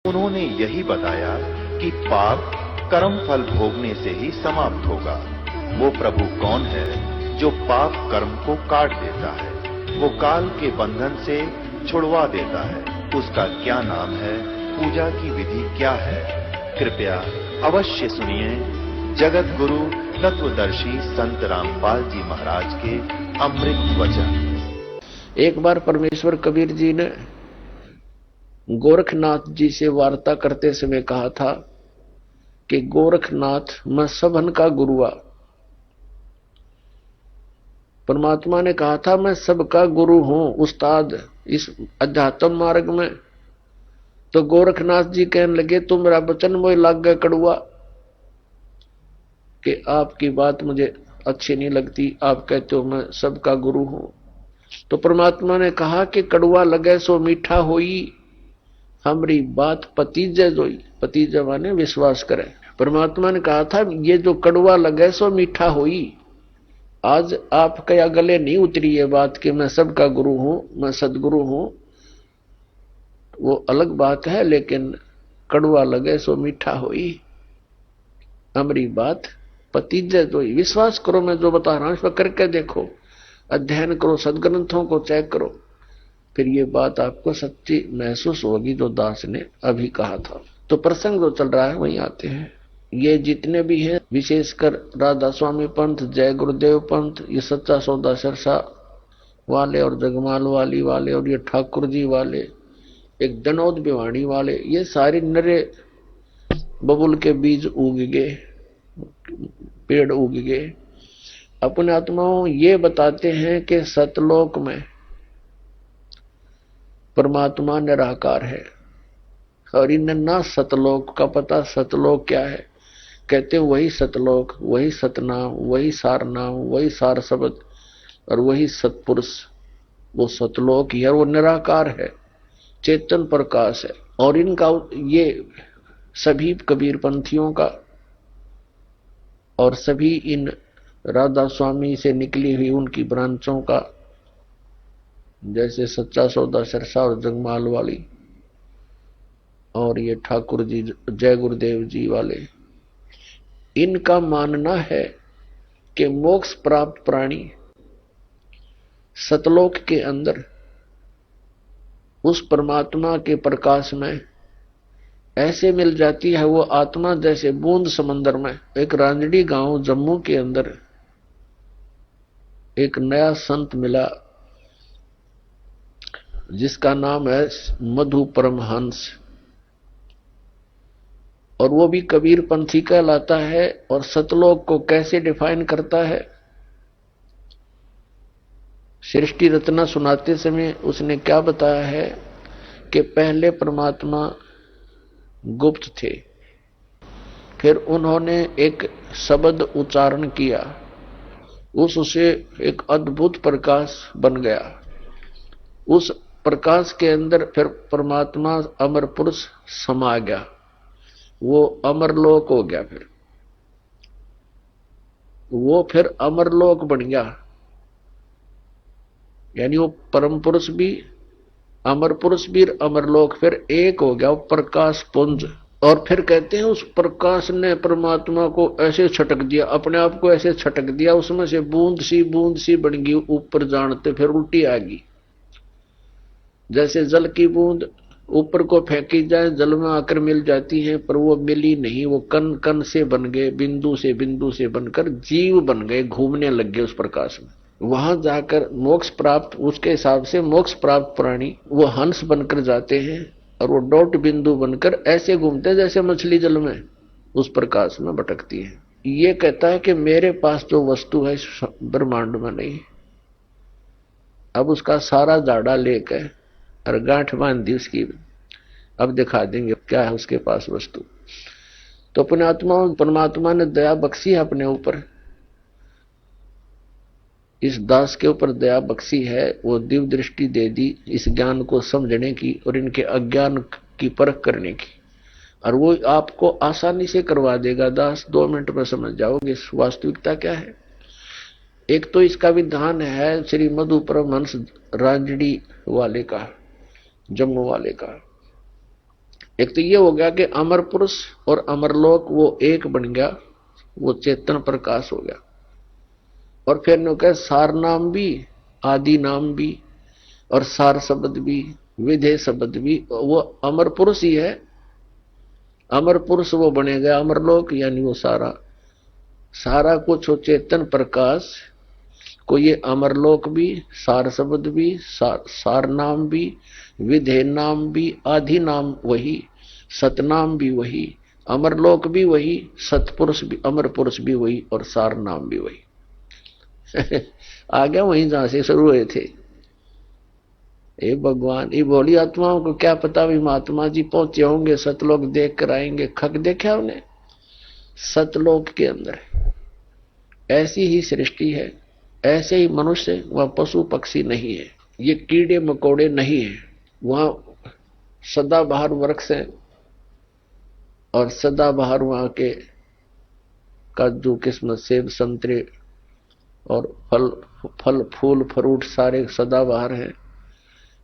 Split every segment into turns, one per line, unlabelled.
उन्होंने यही बताया कि पाप कर्म फल भोगने से ही समाप्त होगा। वो प्रभु कौन है जो पाप कर्म को काट देता है, वो काल के बंधन से छुड़वा देता है। उसका क्या नाम है, पूजा की विधि क्या है? कृपया अवश्य सुनिए जगत गुरु तत्वदर्शी संत रामपाल जी महाराज के अमृत वचन।
एक बार परमेश्वर कबीर जी ने गोरखनाथ जी से वार्ता करते समय कहा था कि गोरखनाथ, मैं सबन का गुरुआ। परमात्मा ने कहा था मैं सबका गुरु हूं, उस्ताद इस अध्यात्म मार्ग में। तो गोरखनाथ जी कहने लगे, तुम मेरा वचन मोह लाग गए कड़ुआ, कि आपकी बात मुझे अच्छी नहीं लगती। आप कहते हो मैं सबका गुरु हूं। तो परमात्मा ने कहा कि कड़ुआ लगे सो मीठा होई, हमारी बात पतीजे जोई। पतीजे माने विश्वास करे। परमात्मा ने कहा था ये जो कड़ुआ लगे सो मीठा होई। आज आपके या गले नहीं उतरी ये बात कि मैं सबका गुरु हूं, मैं सदगुरु हूं, वो अलग बात है, लेकिन कड़ुआ लगे सो मीठा होई, हमारी बात पतीजे जोई। विश्वास करो, मैं जो बता रहा हूं इस पर करके देखो, अध्ययन करो, सदग्रंथों को चेक करो, फिर ये बात आपको सच्ची महसूस होगी जो दास ने अभी कहा था। तो प्रसंग जो चल रहा है वहीं आते हैं। ये जितने भी हैं, विशेषकर राधा स्वामी पंथ, जय गुरुदेव पंथ, ये सच्चा सौदा सरसा वाले और जगमाल वाली वाले और ये ठाकुर जी वाले, एक दनौद भिवाणी वाले, ये सारे नरे बबुल के बीज उग गए, पेड़ उग गए। अपने आत्माओं ये बताते हैं कि सतलोक में परमात्मा निराकार है, और इन्हें ना सतलोक का पता। सतलोक क्या है? कहते वही सतलोक, वही सतनाम, वही सार नाम, वही सार शब्द और वही सतपुरुष, वो सतलोक ही है। वो निराकार है, चेतन प्रकाश है। और इनका ये सभी कबीर पंथियों का और सभी इन राधा स्वामी से निकली हुई उनकी ब्रांचों का, जैसे सच्चा सौदा सरसा और जगमाल वाली और ये ठाकुर जी जय गुरुदेव जी वाले, इनका मानना है कि मोक्ष प्राप्त प्राणी सतलोक के अंदर उस परमात्मा के प्रकाश में ऐसे मिल जाती है वो आत्मा जैसे बूंद समंदर में। एक रांजड़ी गांव जम्मू के अंदर एक नया संत मिला जिसका नाम है मधु परमहंस, और वो भी कबीर पंथी कहलाता है। और सतलोक को कैसे डिफाइन करता है? सृष्टि रत्ना सुनाते समय उसने क्या बताया है कि पहले परमात्मा गुप्त थे, फिर उन्होंने एक शब्द उच्चारण किया, उससे एक अद्भुत प्रकाश बन गया। उस प्रकाश के अंदर फिर परमात्मा अमर पुरुष समा गया, वो अमरलोक हो गया। फिर वो फिर अमरलोक बन गया, यानी वो परम पुरुष भी, अमर पुरुष भी, अमरलोक फिर एक हो गया, वो प्रकाश पुंज। और फिर कहते हैं उस प्रकाश ने परमात्मा को ऐसे छटक दिया, अपने आप को ऐसे छटक दिया, उसमें से बूंद सी बन गई ऊपर जानते, फिर उल्टी आ गई। जैसे जल की बूंद ऊपर को फेंकी जाए, जल में आकर मिल जाती है, पर वो मिली नहीं, वो कण कण से बन गए, बिंदु से बनकर जीव बन गए, घूमने लग गए उस प्रकाश में। वहां जाकर मोक्ष प्राप्त, उसके हिसाब से मोक्ष प्राप्त प्राणी वो हंस बनकर जाते हैं, और वो डॉट बिंदु बनकर ऐसे घूमते जैसे मछली जल में उस प्रकाश में भटकती है। ये कहता है कि मेरे पास जो वस्तु है ब्रह्मांड में नहीं। अब उसका सारा जाड़ा लेकर और गांठ बांध दी उसकी, अब दिखा देंगे क्या है उसके पास वस्तु। तो अपने आत्मा परमात्मा ने दया बख्शी है अपने ऊपर, इस दास के ऊपर दया बख्शी है, वो दिव्य दृष्टि दे दी इस ज्ञान को समझने की और इनके अज्ञान की परख करने की, और वो आपको आसानी से करवा देगा। दास 2 मिनट में समझ जाओगे वास्तविकता क्या है। एक तो इसका विधान है श्री मधु परमहंस रांजड़ी वाले का, जम्मू वाले का। एक तो ये हो गया कि अमर पुरुष और अमरलोक वो एक बन गया, वो चेतन प्रकाश हो गया। और फिर ने कहा सार नाम भी, आदि नाम भी, और सार शब्द भी, विधेय शब्द भी, वो अमर पुरुष ही है। अमर पुरुष वो बने गया अमरलोक, यानी वो सारा सारा कुछ हो चेतन प्रकाश को, ये अमरलोक भी, सार शब्द भी, सार नाम भी, विधेय नाम भी, आदि नाम वही, सतनाम भी वही, अमरलोक भी वही, सतपुरुष भी, अमर पुरुष भी वही, और सार नाम भी वही। आ गया वहीं जहां से शुरू हुए थे। ए भगवान, ये भोली आत्माओं को क्या पता भी महात्मा जी पहुंचे होंगे, सतलोक देख कर आएंगे। खक देखा उन्हें, सतलोक के अंदर ऐसी ही सृष्टि है, ऐसे ही मनुष्य, वह पशु पक्षी नहीं है, ये कीड़े मकोड़े नहीं है। वहां सदाबहार वृक्ष है, और सदाबहार वहां के काजू किस्मत सेब संतरे और फल फूल फ्रूट सारे सदाबहार हैं।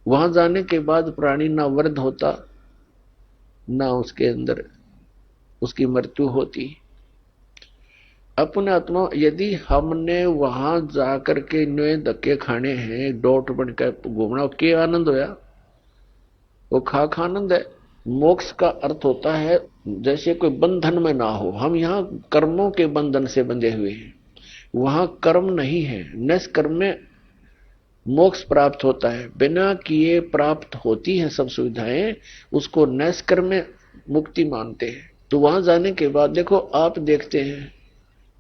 वहां जाने के बाद प्राणी ना वृद्ध होता, ना उसके अंदर उसकी मृत्यु होती। अपने आत्मा, यदि हमने वहां जाकर के नए धक्के खाने हैं, डोट बनकर घूमना, के आनंद होया? वो खाक आनंद है। मोक्ष का अर्थ होता है जैसे कोई बंधन में ना हो। हम यहाँ कर्मों के बंधन से बंधे हुए हैं, वहां कर्म नहीं है। निष्कर्म में मोक्ष प्राप्त होता है, बिना किए प्राप्त होती है सब सुविधाएं, उसको निष्कर्म में मुक्ति मानते हैं। तो वहां जाने के बाद देखो, आप देखते हैं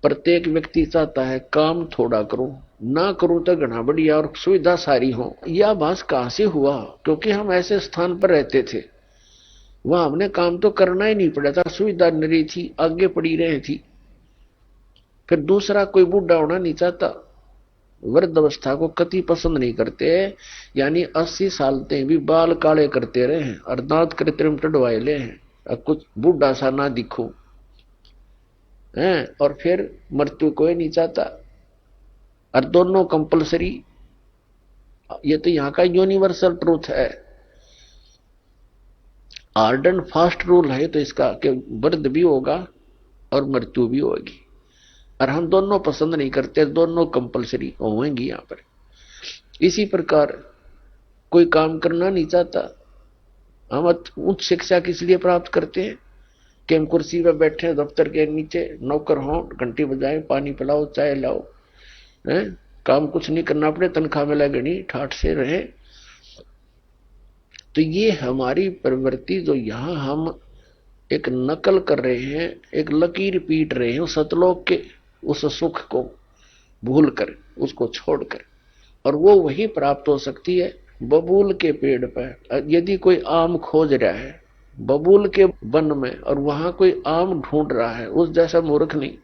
प्रत्येक व्यक्ति चाहता है काम थोड़ा करूं, ना करूं तो घना बढ़िया और सुविधा सारी हो। यह आभास कहां से हुआ? क्योंकि हम ऐसे स्थान पर रहते थे, वहां हमने काम तो करना ही नहीं पड़ा था, सुविधा नहीं थी, आगे पड़ी रही थी। फिर दूसरा कोई बूढ़ा होना नहीं चाहता, वृद्ध अवस्था को कति पसंद नहीं करते, यानी 80 साल तक भी बाल काले करते रहे हैं और दांत कृत्रिम टडवाए ले हैं, अब कुछ बूढ़ा सा ना दिखो हैं। और फिर मृत्यु कोई नहीं चाहता, और दोनों कंपलसरी। ये तो यहाँ का यूनिवर्सल ट्रूथ है, हार्ड एंड फास्ट रूल है तो इसका कि वृद्ध भी होगा और मृत्यु भी होगी, और हम दोनों पसंद नहीं करते, दोनों कंपलसरी होंगी यहां पर। इसी प्रकार कोई काम करना नहीं चाहता। हम उच्च शिक्षा किस लिए प्राप्त करते हैं कि हम कुर्सी पर बैठे दफ्तर के नीचे, नौकर हों, घंटी बजाए, पानी पिलाओ, चाय लाओ, है? काम कुछ नहीं करना पड़े, तनख्वाह मिला गणी ठाठ से रहे। तो ये हमारी प्रवृत्ति जो यहाँ हम एक नकल कर रहे हैं, एक लकीर पीट रहे हैं सतलोक के उस सुख को भूल कर, उसको छोड़कर, और वो वही प्राप्त हो सकती है बबूल के पेड़ पर। यदि कोई आम खोज रहा है बबूल के वन में और वहां कोई आम ढूंढ रहा है, उस जैसा मूर्ख नहीं।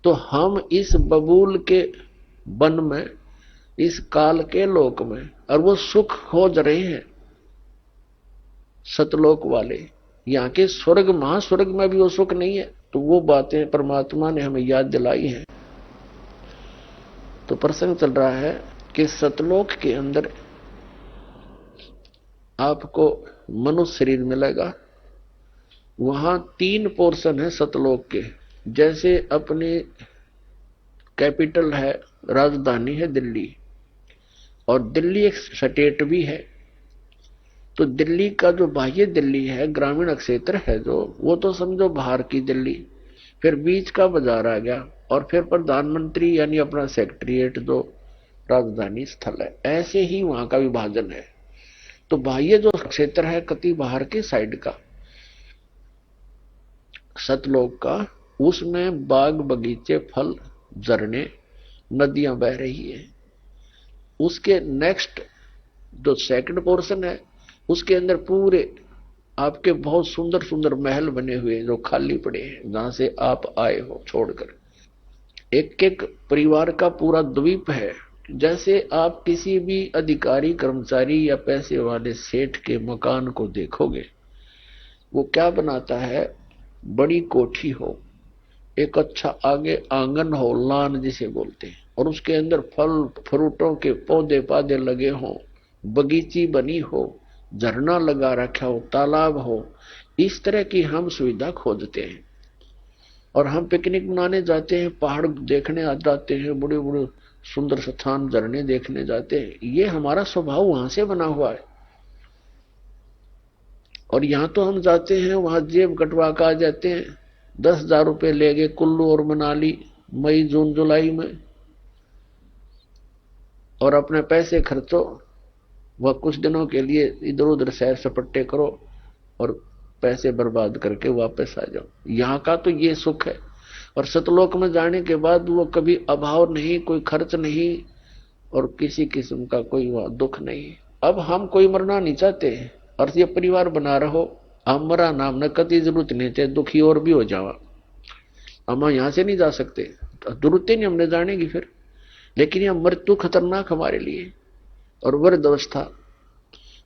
तो हम इस बबूल के वन में, इस काल के लोक में, और वो सुख खोज रहे हैं सतलोक वाले। यहाँ के स्वर्ग महास्वर्ग में भी वो सुख नहीं है। तो वो बातें परमात्मा ने हमें याद दिलाई है। तो प्रसंग चल रहा है कि सतलोक के अंदर आपको मनुष्य शरीर मिलेगा। वहां 3 पोर्शन है सतलोक के। जैसे अपनी कैपिटल है, राजधानी है दिल्ली, और दिल्ली एक स्टेट भी है। तो दिल्ली का जो बाह्य दिल्ली है, ग्रामीण क्षेत्र है जो, वो तो समझो बाहर की दिल्ली। फिर बीच का बाजार आ गया, और फिर प्रधानमंत्री यानी अपना सेक्रेटरीट जो राजधानी स्थल है। ऐसे ही वहां का विभाजन है। तो बाह्य जो क्षेत्र है कति बाहर के साइड का सतलोक का, उसमें बाग बगीचे, फल, झरने, नदियां बह रही है। उसके नेक्स्ट जो सेकंड पोर्शन है, उसके अंदर पूरे आपके बहुत सुंदर सुंदर महल बने हुए जो खाली पड़े हैं, जहां से आप आए हो छोड़कर। एक एक परिवार का पूरा द्वीप है। जैसे आप किसी भी अधिकारी, कर्मचारी या पैसे वाले सेठ के मकान को देखोगे, वो क्या बनाता है? बड़ी कोठी हो, एक अच्छा आगे आंगन हो, लान जिसे बोलते हैं, और उसके अंदर फल फ्रूटों के पौधे पाधे लगे हों, बगीची बनी हो, झरना लगा रखा हो, तालाब हो, इस तरह की हम सुविधा खोजते हैं। और हम पिकनिक मनाने जाते हैं, पहाड़ देखने आ जाते हैं, बड़े बड़े सुंदर स्थान झरने देखने जाते हैं। ये हमारा स्वभाव वहां से बना हुआ है। और यहां तो हम जाते हैं, वहां जेब कटवा कर आ जाते हैं, 10,000 रुपये ले गए कुल्लू और मनाली मई जून जुलाई में, और अपने पैसे खर्चो, वह कुछ दिनों के लिए इधर उधर सैर सपट्टे करो और पैसे बर्बाद करके वापस आ जाओ। यहाँ का तो ये सुख है। और सतलोक में जाने के बाद वो कभी अभाव नहीं, कोई खर्च नहीं, और किसी किस्म का कोई वहां दुख नहीं। अब हम कोई मरना नहीं चाहते, और ये परिवार बना रहो, हम मरा नाम न कति जरूरत नहीं, चाहे दुखी और भी हो जावा, हम यहाँ से नहीं जा सकते, जरूरत ही नहीं हमने जाने की फिर। लेकिन यह मृत्यु खतरनाक हमारे लिए, और वृद्ध अवस्था,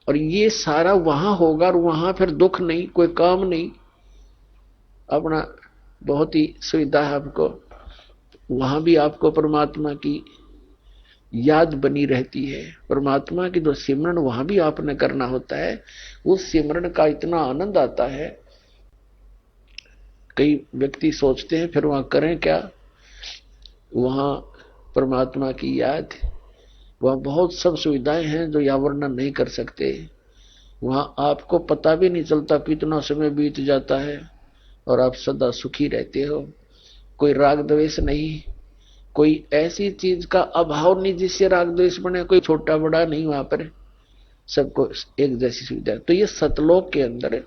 और ये सारा वहां होगा, और वहां फिर दुख नहीं, कोई काम नहीं, अपना बहुत ही सुविधा है आपको। वहां भी आपको परमात्मा की याद बनी रहती है, परमात्मा की जो सिमरन वहां भी आपने करना होता है, उस सिमरन का इतना आनंद आता है। कई व्यक्ति सोचते हैं फिर वहां करें क्या, वहां परमात्मा की याद, वहां बहुत सब सुविधाएं हैं जो यहाँ वर्णन नहीं कर सकते। वहां आपको पता भी नहीं चलता कितना समय बीत जाता है, और आप सदा सुखी रहते हो। कोई राग द्वेष नहीं, कोई ऐसी चीज का अभाव नहीं जिससे राग द्वेष बने, कोई छोटा बड़ा नहीं, वहां पर सबको एक जैसी सुविधा है। तो ये सतलोक के अंदर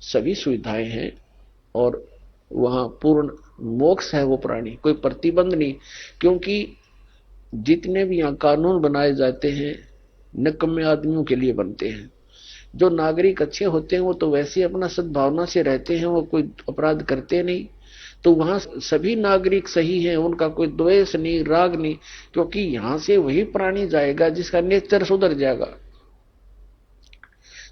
सभी सुविधाएं हैं, और वहां पूर्ण मोक्ष है वो प्राणी, कोई प्रतिबंध नहीं। क्योंकि जितने भी यहाँ कानून बनाए जाते हैं निकम्मे आदमियों के लिए बनते हैं। जो नागरिक अच्छे होते हैं वो तो वैसे अपना सद्भावना से रहते हैं, वो कोई अपराध करते नहीं, तो वहां सभी नागरिक सही हैं, उनका कोई द्वेष नहीं, राग नहीं। क्योंकि यहां से वही प्राणी जाएगा जिसका नेचर सुधर जाएगा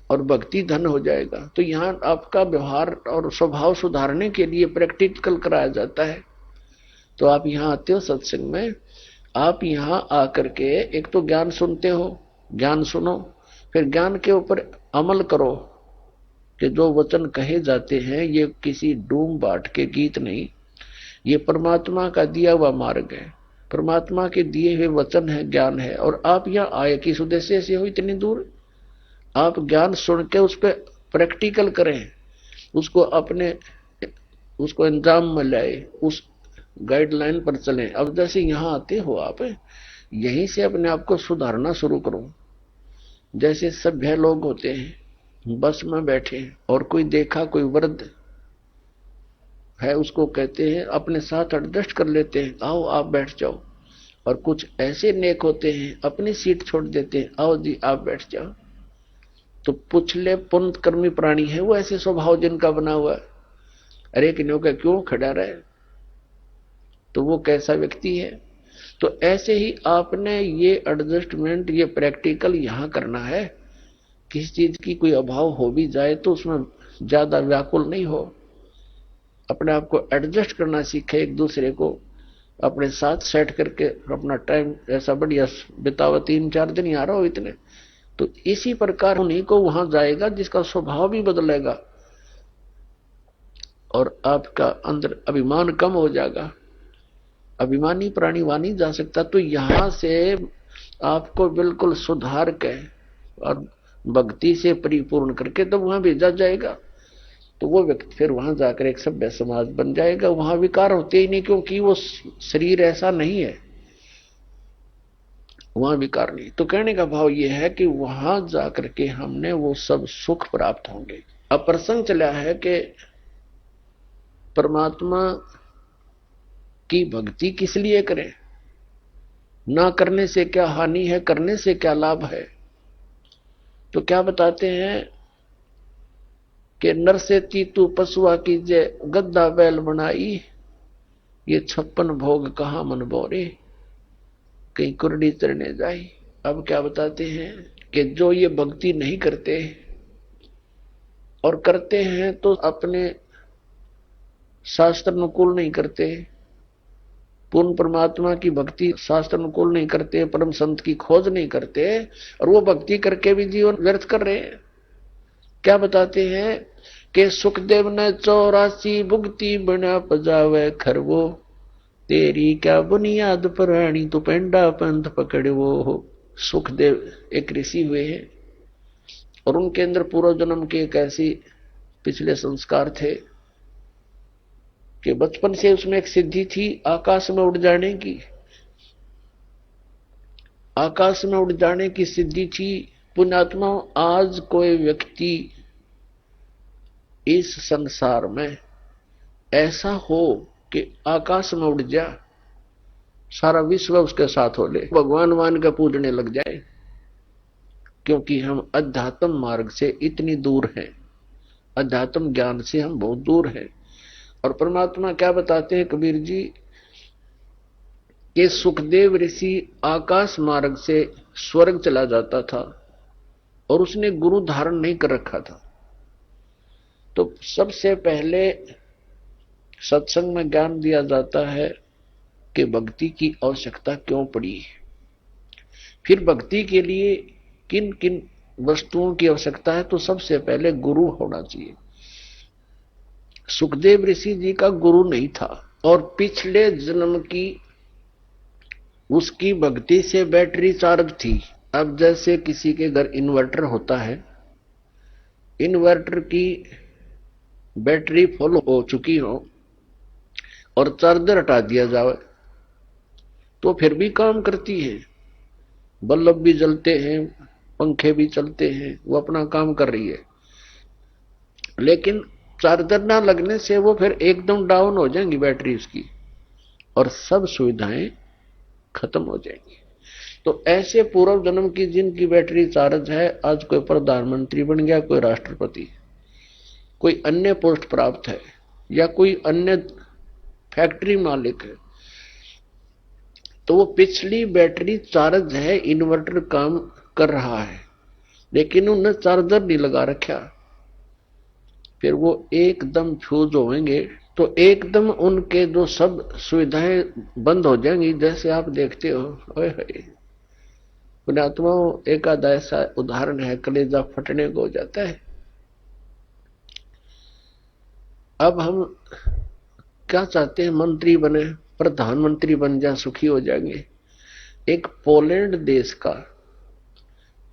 और भक्ति धन हो जाएगा। तो यहाँ आपका व्यवहार और स्वभाव सुधारने के लिए प्रैक्टिकल कराया जाता है। तो आप यहाँ आते हो सत्संग में, आप यहाँ आकर के एक तो ज्ञान सुनते हो, ज्ञान सुनो, फिर ज्ञान के ऊपर अमल करो कि जो वचन कहे जाते हैं ये किसी डूम बाट के गीत नहीं, ये परमात्मा का दिया हुआ मार्ग है, परमात्मा के दिए हुए वचन है, ज्ञान है। और आप यहाँ आए किस उद्देश्य से हो इतनी दूर, आप ज्ञान सुन के उस पर प्रैक्टिकल करें, उसको अपने उसको अंजाम में लाए, उस गाइडलाइन पर चलें। अब जैसे यहाँ आते हो आप, यहीं से अपने आप को सुधारना शुरू करो। जैसे सभ्य लोग होते हैं, बस में बैठे और कोई देखा, कोई वृद्ध है, उसको कहते हैं अपने साथ एडजस्ट कर लेते हैं, आओ आप बैठ जाओ। और कुछ ऐसे नेक होते हैं अपनी सीट छोड़ देते हैं, आओ जी आप बैठ जाओ। तो पुछले पुण्य कर्मी प्राणी है वो, ऐसे स्वभाव जिनका बना हुआ है। अरे किन्हों का क्यों खड़ा रहे, तो वो कैसा व्यक्ति है। तो ऐसे ही आपने ये एडजस्टमेंट, ये प्रैक्टिकल यहाँ करना है। किसी चीज की कोई अभाव हो भी जाए तो उसमें ज्यादा व्याकुल नहीं हो, अपने आप को एडजस्ट करना सीखे, एक दूसरे को अपने साथ सेट करके अपना टाइम ऐसा बढ़िया बितावा। 3-4 दिन यहाँ रहो इतने, तो इसी प्रकार उन्हीं को वहां जाएगा जिसका स्वभाव भी बदलेगा और आपका अंदर अभिमान कम हो जाएगा। अभिमानी प्राणी वहां नहीं जा सकता। तो यहां से आपको बिल्कुल सुधार के और भक्ति से परिपूर्ण करके तब वहां भेजा जाएगा। तो वो व्यक्ति फिर वहां जाकर एक सभ्य समाज बन जाएगा। वहां विकार होते ही नहीं, क्योंकि वो शरीर ऐसा नहीं है, वहां विकार नहीं। तो कहने का भाव ये है कि वहां जाकर के हमने वो सब सुख प्राप्त होंगे। अब प्रसंग चला है कि परमात्मा की भक्ति किस लिए करें, ना करने से क्या हानि है, करने से क्या लाभ है। तो क्या बताते हैं कि नर से तीतू पशुआ कीजे, गद्दा बैल बनाई, ये 56 भोग कहाँ मन बोरे, कहीं कुरडी चरने जाई। अब क्या बताते हैं कि जो ये भक्ति नहीं करते और करते हैं तो अपने शास्त्र अनुकूल नहीं करते, पूर्ण परमात्मा की भक्ति शास्त्र अनुकूल नहीं करते, परम संत की खोज नहीं करते, और वो भक्ति करके भी जीवन व्यर्थ कर रहे हैं। क्या बताते हैं कि सुखदेव ने 84 भुगती बना पजावे खरवो, तेरी क्या बुनियाद पुरानी तो पेंडा पंथ पकड़ वो। सुखदेव एक ऋषि हुए हैं और उनके अंदर पूर्व जन्म के एक ऐसी पिछले संस्कार थे कि बचपन से उसमें एक सिद्धि थी आकाश में उड़ जाने की। आकाश में उड़ जाने की सिद्धि थी। पुण्यात्मा, आज कोई व्यक्ति इस संसार में ऐसा हो कि आकाश में उड़ जा, सारा विश्व उसके साथ हो ले, भगवान मान के पूजने लग जाए, क्योंकि हम अध्यात्म मार्ग से इतनी दूर हैं, अध्यात्म ज्ञान से हम बहुत दूर हैं। और परमात्मा क्या बताते हैं कबीर जी कि सुखदेव ऋषि आकाश मार्ग से स्वर्ग चला जाता था और उसने गुरु धारण नहीं कर रखा था। तो सबसे पहले सत्संग में ज्ञान दिया जाता है कि भक्ति की आवश्यकता क्यों पड़ी, फिर भक्ति के लिए किन किन वस्तुओं की आवश्यकता है। तो सबसे पहले गुरु होना चाहिए। सुखदेव ऋषि जी का गुरु नहीं था और पिछले जन्म की उसकी भक्ति से बैटरी चार्ज थी। अब जैसे किसी के घर इन्वर्टर होता है, इन्वर्टर की बैटरी फुल हो चुकी हो और चार्जर हटा दिया जाए तो फिर भी काम करती है, बल्ब भी जलते हैं, पंखे भी चलते हैं, वो अपना काम कर रही है। लेकिन चार्जर ना लगने से वो फिर एकदम डाउन हो जाएंगी बैटरी उसकी और सब सुविधाएं खत्म हो जाएंगी। तो ऐसे पूर्व जन्म की जिनकी बैटरी चार्ज है, आज कोई प्रधानमंत्री बन गया, कोई राष्ट्रपति, कोई अन्य पोस्ट प्राप्त है या कोई अन्य फैक्ट्री मालिक है, तो वो पिछली बैटरी चार्ज है, इन्वर्टर काम कर रहा है, लेकिन उन्हें चार्जर नहीं लगा रखा, फिर वो एकदम फ्यूज होंगे तो एकदम उनके जो सब सुविधाएं बंद हो जाएंगी। जैसे आप देखते हो, पुण्यात्माओं, एक आधा ऐसा उदाहरण है, कलेजा फटने को हो जाता है। अब हम क्या चाहते हैं, मंत्री बने, प्रधानमंत्री बन जाए, सुखी हो जाएंगे। एक पोलैंड देश का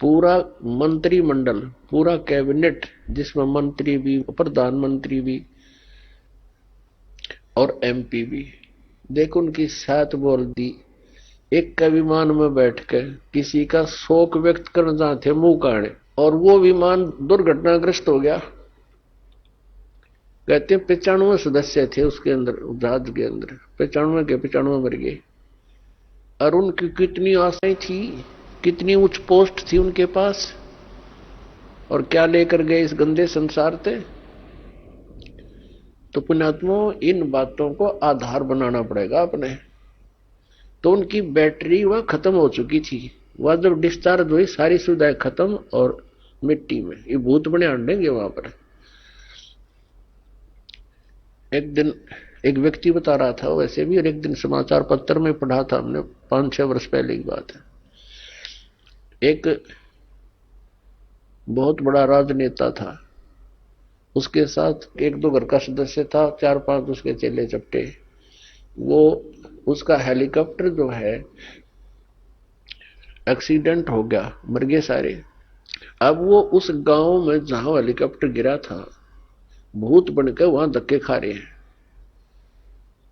पूरा मंत्रिमंडल, पूरा कैबिनेट, जिसमें मंत्री भी, प्रधानमंत्री भी और एमपी भी, देखो उनकी साथ बोल दी, एक का विमान में बैठकर किसी का शोक व्यक्त करना चाहते मुंह काढ़े और वो विमान दुर्घटनाग्रस्त हो गया। कहते 95 सदस्य थे उसके अंदर, जहाज के अंदर 95 के 95 मर गए। और उनकी कितनी आशाएं थी, कितनी उच्च पोस्ट थी उनके पास, और क्या लेकर गए इस गंदे संसार से। तो पुण्यात्माओं, इन बातों को आधार बनाना पड़ेगा अपने। तो उनकी बैटरी वह खत्म हो चुकी थी, वह जब डिस्चार्ज हुई सारी सुविधाएं खत्म और मिट्टी में, ये भूत बने अंडेंगे वहां पर। एक दिन एक व्यक्ति बता रहा था वैसे भी, और एक दिन समाचार पत्र में पढ़ा था हमने, 5-6 वर्ष पहले की बात है। एक बहुत बड़ा राजनेता था, उसके साथ 1-2 घर का सदस्य था, 4-5 उसके चेले चपटे। वो उसका हेलीकॉप्टर जो है एक्सीडेंट हो गया, मर गए सारे। अब वो उस गांव में जहां हेलीकॉप्टर गिरा था, भूत बनकर वहां धक्के खा रहे हैं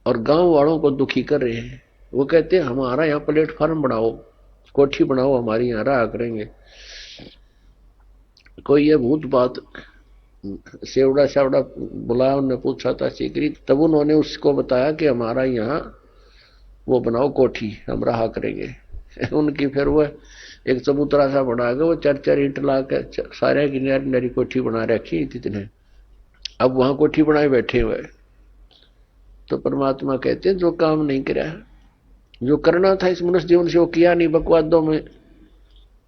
और गांव वालों को दुखी कर रहे हैं। वो कहते हैं हमारा यहाँ प्लेटफार्म बनाओ, कोठी बनाओ, हमारी यहाँ रहा करेंगे। कोई ये भूत बात सेवड़ा सावड़ा बुलाया, उन्होंने पूछा था सीकरी, तब उन्होंने उसको बताया कि हमारा यहाँ वो बनाओ कोठी, हम रहा करेंगे। उनकी फिर वो एक चबूतरा सा बना के वो 4-4 ईंट ला के सारे की नरी कोठी बना रखी इतने, अब वहां कोठी बनाए बैठे हुए। तो परमात्मा कहते जो काम नहीं करा, जो करना था इस मनुष्य जीवन से वो किया नहीं, बकवादों में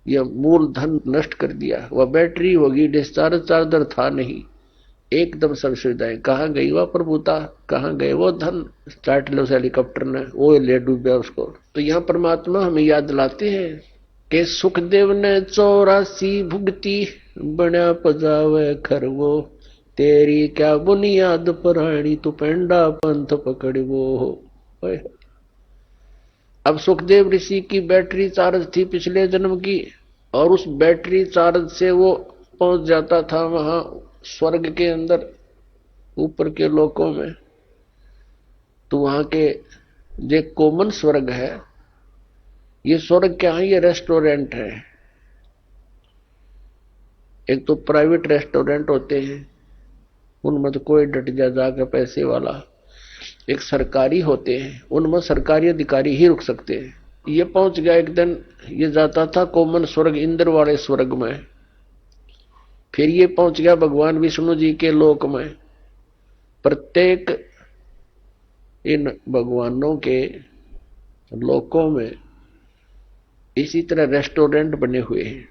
यह मूल धन नष्ट कर दिया। वह बैटरी होगी, डिस्चार्ज चार्जर था नहीं, एकदम सब सुविधाएं कहाँ गई, वह प्रभुता कहाँ गए, वो धन स्टार्ट लो हेलीकॉप्टर ने, वो ले डूबा उसको। तो यहाँ परमात्मा हमें याद दिलाते हैं के सुखदेव ने 84 भुगती, बना पजावे खरवो, तेरी क्या बुनियाद पुरानी, तू पेंडा पंथ पकड़वो। अब सुखदेव ऋषि की बैटरी चार्ज थी पिछले जन्म की, और उस बैटरी चार्ज से वो पहुंच जाता था वहां स्वर्ग के अंदर, ऊपर के लोकों में। तो वहां के जो कॉमन स्वर्ग है, ये स्वर्ग क्या है, ये रेस्टोरेंट है। एक तो प्राइवेट रेस्टोरेंट होते हैं, उनमें तो कोई डट जाकर पैसे वाला। एक सरकारी होते हैं, उनमें सरकारी अधिकारी ही रुक सकते हैं। ये पहुंच गया एक दिन, ये जाता था कॉमन स्वर्ग, इंद्र वाले स्वर्ग में। फिर ये पहुंच गया भगवान विष्णु जी के लोक में। प्रत्येक इन भगवानों के लोकों में इसी तरह रेस्टोरेंट बने हुए हैं,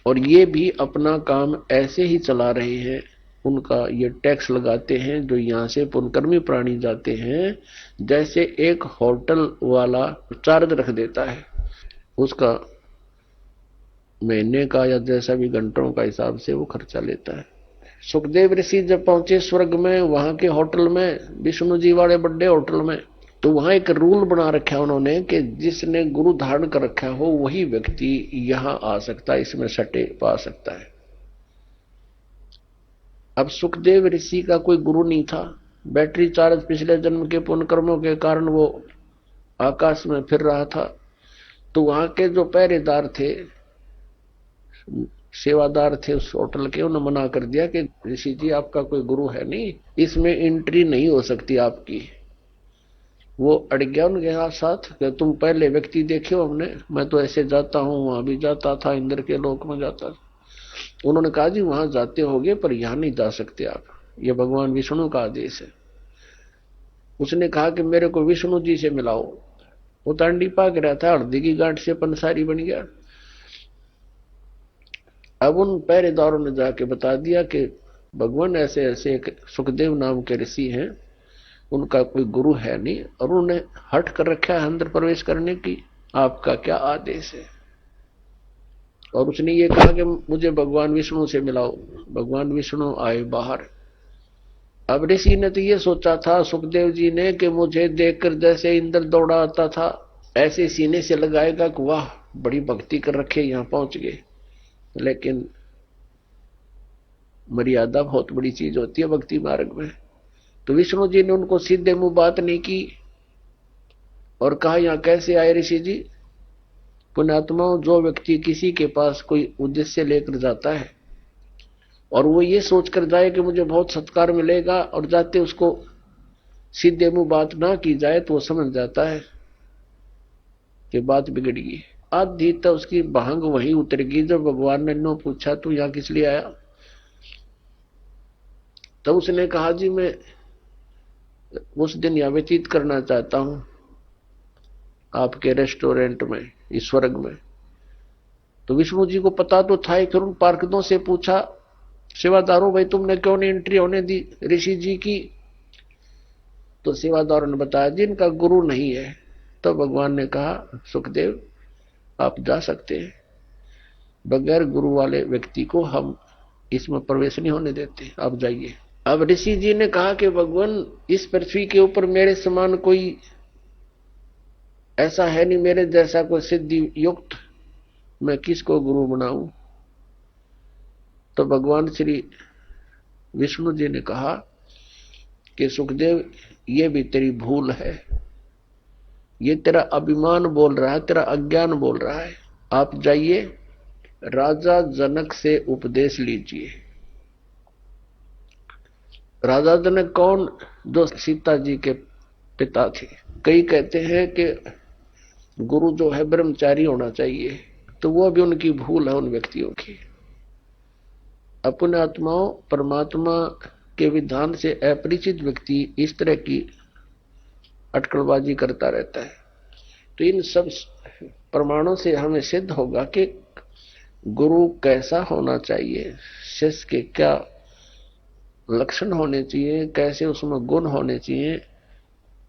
और ये भी अपना काम ऐसे ही चला रहे हैं। उनका ये टैक्स लगाते हैं जो यहां से पुनकर्मी प्राणी जाते हैं, जैसे एक होटल वाला चार्ज रख देता है, उसका महीने का या जैसा भी घंटों का हिसाब से वो खर्चा लेता है। सुखदेव ऋषि जब पहुंचे स्वर्ग में, वहां के होटल में, विष्णु जी वाले बड़े होटल में, तो वहां एक रूल बना रखा है उन्होंने कि जिसने गुरु धारण कर रखा हो वही व्यक्ति यहां आ सकता है, इसमें सटे पा सकता है। अब सुखदेव ऋषि का कोई गुरु नहीं था, बैटरी चार्ज पिछले जन्म के पुण्य कर्मों के कारण वो आकाश में फिर रहा था। तो वहां के जो पहरेदार थे, सेवादार थे उस होटल के, उन्होंने मना कर दिया कि ऋषि जी आपका कोई गुरु है नहीं, इसमें एंट्री नहीं हो सकती आपकी। वो अड़ गया उनके साथ कि तुम पहले व्यक्ति देखे हो हमने, मैं तो ऐसे जाता हूं, वहां भी जाता था, इंद्र के लोक में जाता था। उन्होंने कहा जी वहां जाते होगे पर यहां नहीं जा सकते आप, ये भगवान विष्णु का आदेश है। उसने कहा कि मेरे को विष्णु जी से मिलाओ। वो तांडी पाक रहा था, हल्दी की गांठ से पंसारी बन गया। अब उन पहरेदारों ने जाके बता दिया कि भगवान ऐसे ऐसे एक सुखदेव नाम के ऋषि हैं, उनका कोई गुरु है नहीं, और उन्होंने हट कर रखा है अंदर प्रवेश करने की, आपका क्या आदेश है। और उसने ये कहा कि मुझे भगवान विष्णु से मिलाओ। भगवान विष्णु आए बाहर। अब ऋषि ने तो ये सोचा था सुखदेव जी ने कि मुझे देखकर जैसे इंद्र दौड़ा आता था ऐसे सीने से लगाएगा कि वाह बड़ी भक्ति कर रखे, यहां पहुंच गए। लेकिन मर्यादा बहुत बड़ी चीज होती है भक्ति मार्ग में। तो विष्णु जी ने उनको सीधे मुंह बात नहीं की और कहा यहां कैसे आए ऋषि जी। पुण्यात्माओं, जो व्यक्ति किसी के पास कोई उद्देश्य लेकर जाता है और वो ये सोचकर जाए कि मुझे बहुत सत्कार मिलेगा, और जाते उसको सीधे मुंह बात ना की जाए तो वो समझ जाता है कि बात बिगड़ गई। आधी तो उसकी भांग वहीं उतरेगी जब भगवान ने नो पूछा तू यहां किस लिए आया। तब उसने कहा जी मैं उस दिन यहां व्यतीत करना चाहता हूं आपके रेस्टोरेंट में, इस स्वर्ग में। तो विष्णु जी को पता तो था ही। फिर उन पार्षदों से पूछा, सेवादारों भाई तुमने क्यों नहीं एंट्री होने दी ऋषि जी की। तो सेवादारों ने बताया जी इनका गुरु नहीं है। तो भगवान ने कहा सुखदेव आप जा सकते हैं, बगैर गुरु वाले व्यक्ति को हम इसमें प्रवेश नहीं होने देते, आप जाइए। अब ऋषि जी ने कहा कि भगवान इस पृथ्वी के ऊपर मेरे समान कोई ऐसा है नहीं, मेरे जैसा कोई सिद्धि युक्त, मैं किसको गुरु बनाऊं। तो भगवान श्री विष्णु जी ने कहा कि सुखदेव ये भी तेरी भूल है, ये तेरा अभिमान बोल रहा है, तेरा अज्ञान बोल रहा है। आप जाइए राजा जनक से उपदेश लीजिए। राजा जनक कौन? जो सीता जी के पिता थे। कई कहते हैं कि गुरु जो है ब्रह्मचारी होना चाहिए, तो वो भी उनकी भूल है उन व्यक्तियों की। अपने आत्माओं, परमात्मा के विधान से अपरिचित व्यक्ति इस तरह की अटकलबाजी करता रहता है। तो इन सब प्रमाणों से हमें सिद्ध होगा कि गुरु कैसा होना चाहिए, शिष्य के क्या लक्षण होने चाहिए, कैसे उसमें गुण होने चाहिए,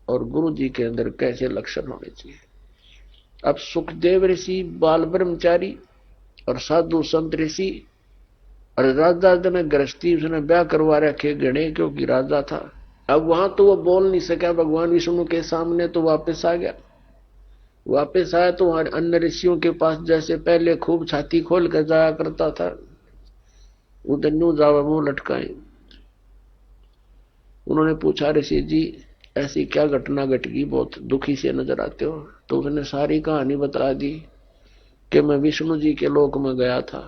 और गुरु जी के अंदर कैसे लक्षण होने चाहिए। अब सुखदेव ऋषि, बाल ब्रह्मचारी और साधु संत ऋषि, और राजा ने गृहस्थी, उसने ब्याह करवा रखे गणे, क्योंकि राजा था। अब वहां तो वो बोल नहीं सका भगवान विष्णु के सामने, तो वापस आ गया। वापस आया तो अन्य ऋषियों के पास जैसे पहले खूब छाती खोल कर जाया करता था, उधर न्यू जावा मुंह लटकाए। उन्होंने पूछा, ऋषि जी ऐसी क्या घटना घट गई, बहुत दुखी से नजर आते हो। तो उसने सारी कहानी बता दी कि मैं विष्णु जी के लोक में गया था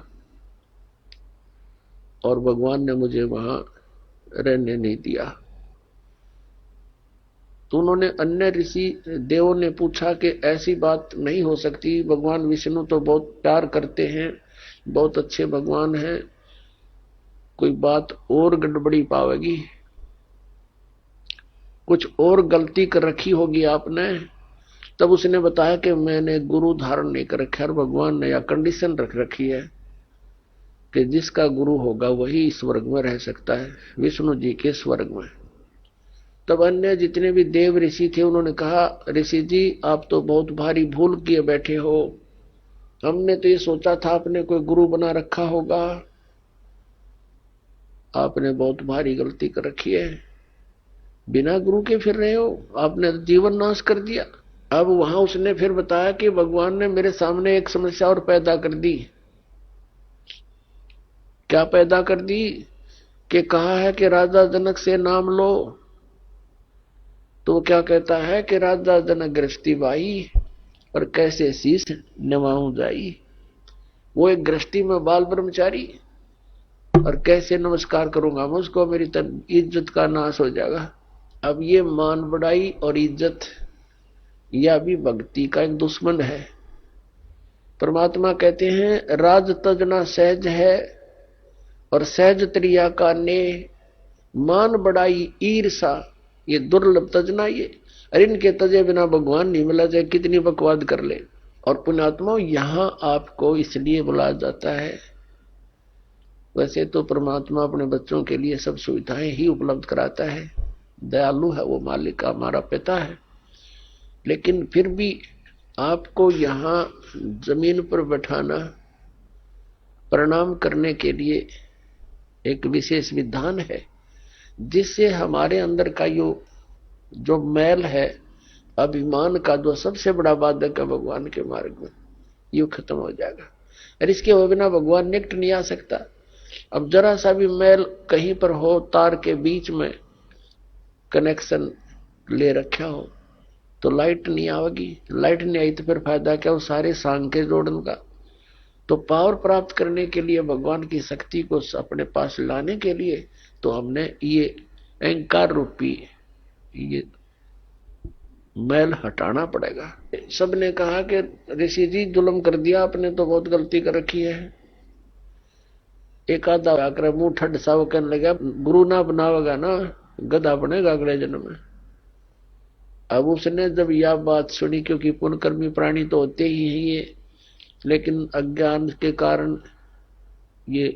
और भगवान ने मुझे वहां रहने नहीं दिया। तो उन्होंने अन्य ऋषि देवों ने पूछा कि ऐसी बात नहीं हो सकती, भगवान विष्णु तो बहुत प्यार करते हैं, बहुत अच्छे भगवान हैं, कोई बात और गड़बड़ी पावेगी, कुछ और गलती कर रखी होगी आपने। तब उसने बताया कि मैंने गुरु धारण नहीं कर रखा, भगवान ने या कंडीशन रख रखी है कि जिसका गुरु होगा वही स्वर्ग में रह सकता है, विष्णु जी के स्वर्ग में। तब अन्य जितने भी देव ऋषि थे उन्होंने कहा, ऋषि जी आप तो बहुत भारी भूल किए बैठे हो, हमने तो ये सोचा था आपने कोई गुरु बना रखा होगा, आपने बहुत भारी गलती कर रखी है, बिना गुरु के फिर रहे हो, आपने जीवन नाश कर दिया। अब वहां उसने फिर बताया कि भगवान ने मेरे सामने एक समस्या और पैदा कर दी। क्या पैदा कर दी? कि कहा है कि राजा जनक से नाम लो, तो क्या कहता है कि राजा जनक गृहस्थी बाई और कैसे शीश नवाऊं जाई। वो एक गृहस्थी में बाल ब्रह्मचारी, और कैसे नमस्कार करूंगा मुझको, मेरी इज्जत का नाश हो जाएगा। अब ये मान बढ़ाई और इज्जत, यह भी भक्ति का एक दुश्मन है। परमात्मा कहते हैं राज तजना सहज है और सहज त्रिया का ने, मान बढ़ाई ईर्षा, ये दुर्लभ तजना ये, अरे इनके तजे बिना भगवान नहीं मिला, चाहे कितनी बकवाद कर ले। और पुण्यात्मा यहां आपको इसलिए बुलाया जाता है, वैसे तो परमात्मा अपने बच्चों के लिए सब सुविधाएं ही उपलब्ध कराता है, दयालु है वो, मालिक हमारा पिता है, लेकिन फिर भी आपको यहां जमीन पर बैठाना, प्रणाम करने के लिए एक विशेष विधान है, जिससे हमारे अंदर का जो मैल है, अभिमान का जो सबसे बड़ा बाधक है भगवान के मार्ग में, ये खत्म हो जाएगा। और इसके बिना भगवान निकट नहीं आ सकता। अब जरा सा भी मैल कहीं पर हो, तार के बीच में कनेक्शन ले रखा हो तो लाइट नहीं आएगी, लाइट नहीं आई तो फिर फायदा क्या, वो सारे सांग के जोड़न का। तो पावर प्राप्त करने के लिए, भगवान की शक्ति को अपने पास लाने के लिए, तो हमने ये अहंकार रूपी ये मैल हटाना पड़ेगा। सबने कहा कि ऋषि जी जुल्म कर दिया आपने, तो बहुत गलती कर रखी है। एक आधा आकर मुंह ठंड सा वो कहने लगा, गुरु ना बनावेगा ना गधा बनेगा अगले जन्म में। अब उसने जब यह बात सुनी, क्योंकि पुण्यकर्मी प्राणी तो होते ही हैं ये, लेकिन अज्ञान के कारण ये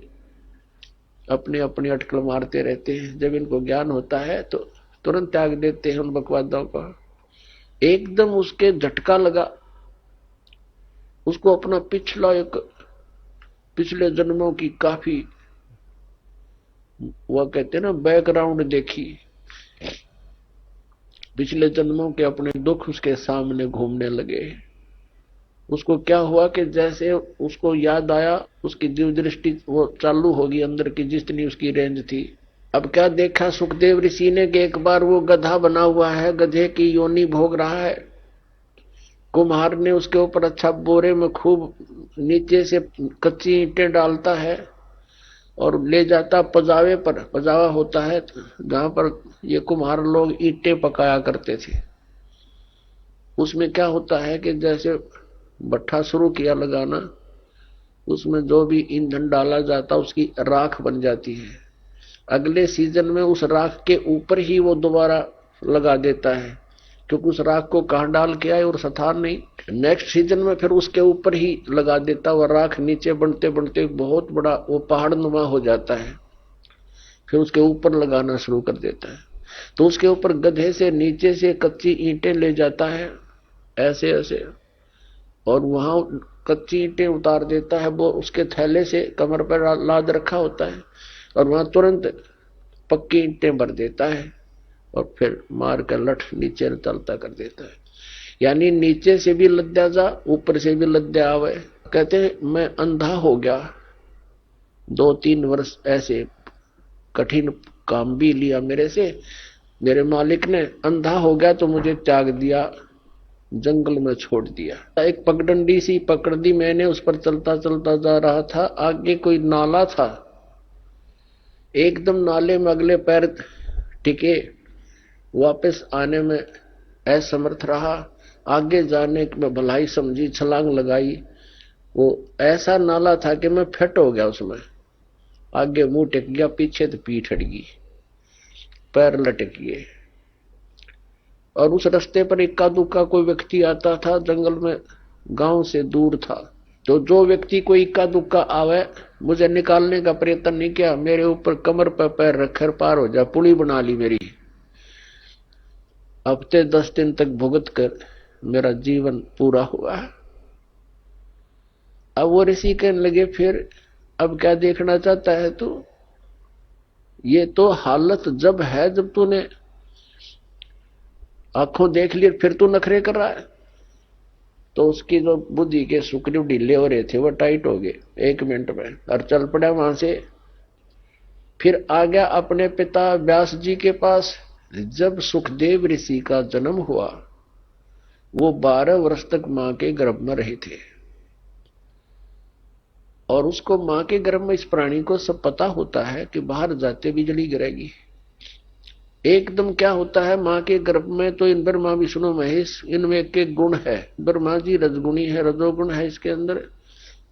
अपने अपनी अटकल मारते रहते हैं। जब इनको ज्ञान होता है तो तुरंत त्याग देते हैं उन बकवादों को। एकदम उसके झटका लगा, उसको अपना पिछले जन्मों की काफी, वह कहते हैं ना, बैकग्राउंड देखी, पिछले जन्मों के अपने दुख उसके सामने घूमने लगे। उसको क्या हुआ कि जैसे उसको याद आया, उसकी दिव्य दृष्टि वो चालू होगी अंदर की, जितनी उसकी रेंज थी। अब क्या देखा सुखदेव ऋषि ने कि एक बार वो गधा बना हुआ है, गधे की योनि भोग रहा है। कुम्हार ने उसके ऊपर अच्छा बोरे में खूब नीचे से कच्ची ईंटें डालता है और ले जाता पजावे पर। पजावा होता है जहां पर ये कुम्हार लोग ईंटें पकाया करते थे। उसमें क्या होता है कि जैसे भट्ठा शुरू किया लगाना, उसमें जो भी ईंधन डाला जाता उसकी राख बन जाती है। अगले सीजन में उस राख के ऊपर ही वो दोबारा लगा देता है, क्योंकि उस राख को कहां डाल के आए और सथार नहीं। नेक्स्ट सीजन में फिर उसके ऊपर ही लगा देता, वह राख नीचे बनते बनते बहुत बड़ा वो पहाड़ नुमा हो जाता है, फिर उसके ऊपर लगाना शुरू कर देता है। तो उसके ऊपर गधे से नीचे से कच्ची ईंटें ले जाता है, ऐसे ऐसे और वहां कच्ची ईंटें उतार देता है, वो उसके थैले से कमर पर लाद रखा होता है, और वहां तुरंत पक्की ईंटें भर देता है और फिर मार कर लठ नीचे तलता कर देता है। यानी नीचे से भी लद्या जा, ऊपर से भी लद्या आवे। कहते मैं अंधा हो गया, 2-3 वर्ष ऐसे कठिन काम भी लिया मेरे से, मेरे मालिक ने। अंधा हो गया तो मुझे त्याग दिया, जंगल में छोड़ दिया। एक पगडंडी सी पकड़ दी मैंने, उस पर चलता चलता जा रहा था। आगे कोई नाला था, एकदम नाले में अगले पैर टिके, वापस आने में असमर्थ रहा। आगे जाने में भलाई समझी, छलांग लगाई। वो ऐसा नाला था कि मैं फिट हो गया उसमें। आगे मुंह टिक गया, पीछे तो पीठ हट गई, पैर लटक गए। और उस रास्ते पर इक्का दुक्का कोई व्यक्ति आता था, जंगल में गांव से दूर था। तो जो व्यक्ति कोई इक्का दुक्का आवे, मुझे निकालने का प्रयत्न नहीं किया, मेरे ऊपर कमर पर पैर रखकर पार हो जा, पुली बना ली मेरी। हफ्ते 10 दिन तक भुगत कर मेरा जीवन पूरा हुआ। अब वो ऋषि कहने लगे, फिर अब क्या देखना चाहता है तू? ये तो हालत जब है जब तूने आंखों देख लिया, फिर तू नखरे कर रहा है। तो उसकी जो बुद्धि के सुकरीव ढीले हो रहे थे वो टाइट हो गए 1 मिनट में, और चल पड़ा वहां से। फिर आ गया अपने पिता व्यास जी के पास। जब सुखदेव ऋषि का जन्म हुआ, वो 12 वर्ष तक मां के गर्भ में रहे थे, और उसको मां के गर्भ में इस प्राणी को सब पता होता है कि बाहर जाते बिजली गिरेगी। एकदम क्या होता है मां के गर्भ में, तो इन ब्रह्मा विष्णु महेश इनमें के गुण है। ब्रह्मा जी रजगुणी है, रजोगुण है इसके अंदर,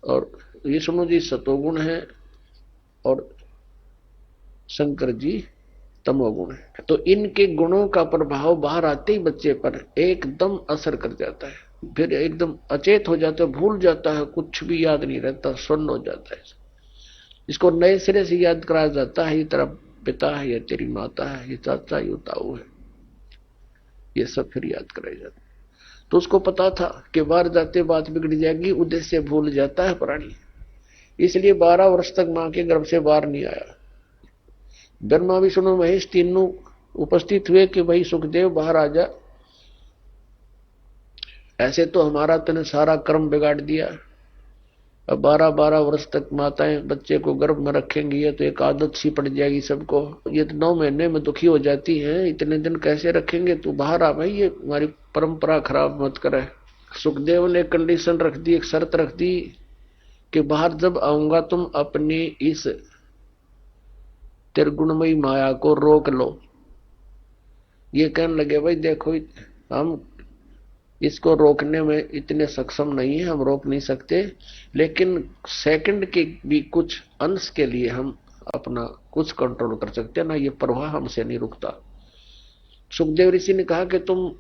और विष्णु जी सतोगुण है, और शंकर जी तमोगुण है। तो इनके गुणों का प्रभाव बाहर आते ही बच्चे पर एकदम असर कर जाता है। फिर एकदम अचेत हो जाता है, भूल जाता है, कुछ भी याद नहीं रहता, सुन्न हो जाता है। इसको नए सिरे से याद कराया जाता है, ये तेरा पिता है, ये तेरी माता है, ये चाचा, ये ताऊ है, ये सब फिर याद कराया जाता। तो उसको पता था कि बाहर जाते बात बिगड़ जाएगी, उद्देश्य भूल जाता है प्राणी, इसलिए 12 वर्ष तक मां के गर्भ से बाहर नहीं आया। ब्रह्मा विष्णु महेश तीनों उपस्थित हुए कि भाई सुखदेव बाहर आ जा, ऐसे तो हमारा तूने सारा कर्म बिगाड़ दिया। अब 12-12 वर्ष तक माताएं बच्चे को गर्भ में रखेंगी, ये तो एक आदत सी पड़ जाएगी सबको। ये तो 9 महीने में दुखी हो जाती हैं, इतने दिन कैसे रखेंगे, तू बाहर आ भाई, ये हमारी परंपरा खराब मत करे। सुखदेव ने कंडीशन रख दी, एक शर्त रख दी कि बाहर जब आऊंगा तुम अपनी इस त्रिगुणमयी माया को रोक लो। ये कहने लगे भाई देखो, हम इसको रोकने में इतने सक्षम नहीं है, हम रोक नहीं सकते, लेकिन सेकंड के भी कुछ अंश के लिए हम अपना कुछ कंट्रोल कर सकते हैं ना, ये प्रवाह हमसे नहीं रुकता। सुखदेव ऋषि ने कहा कि तुम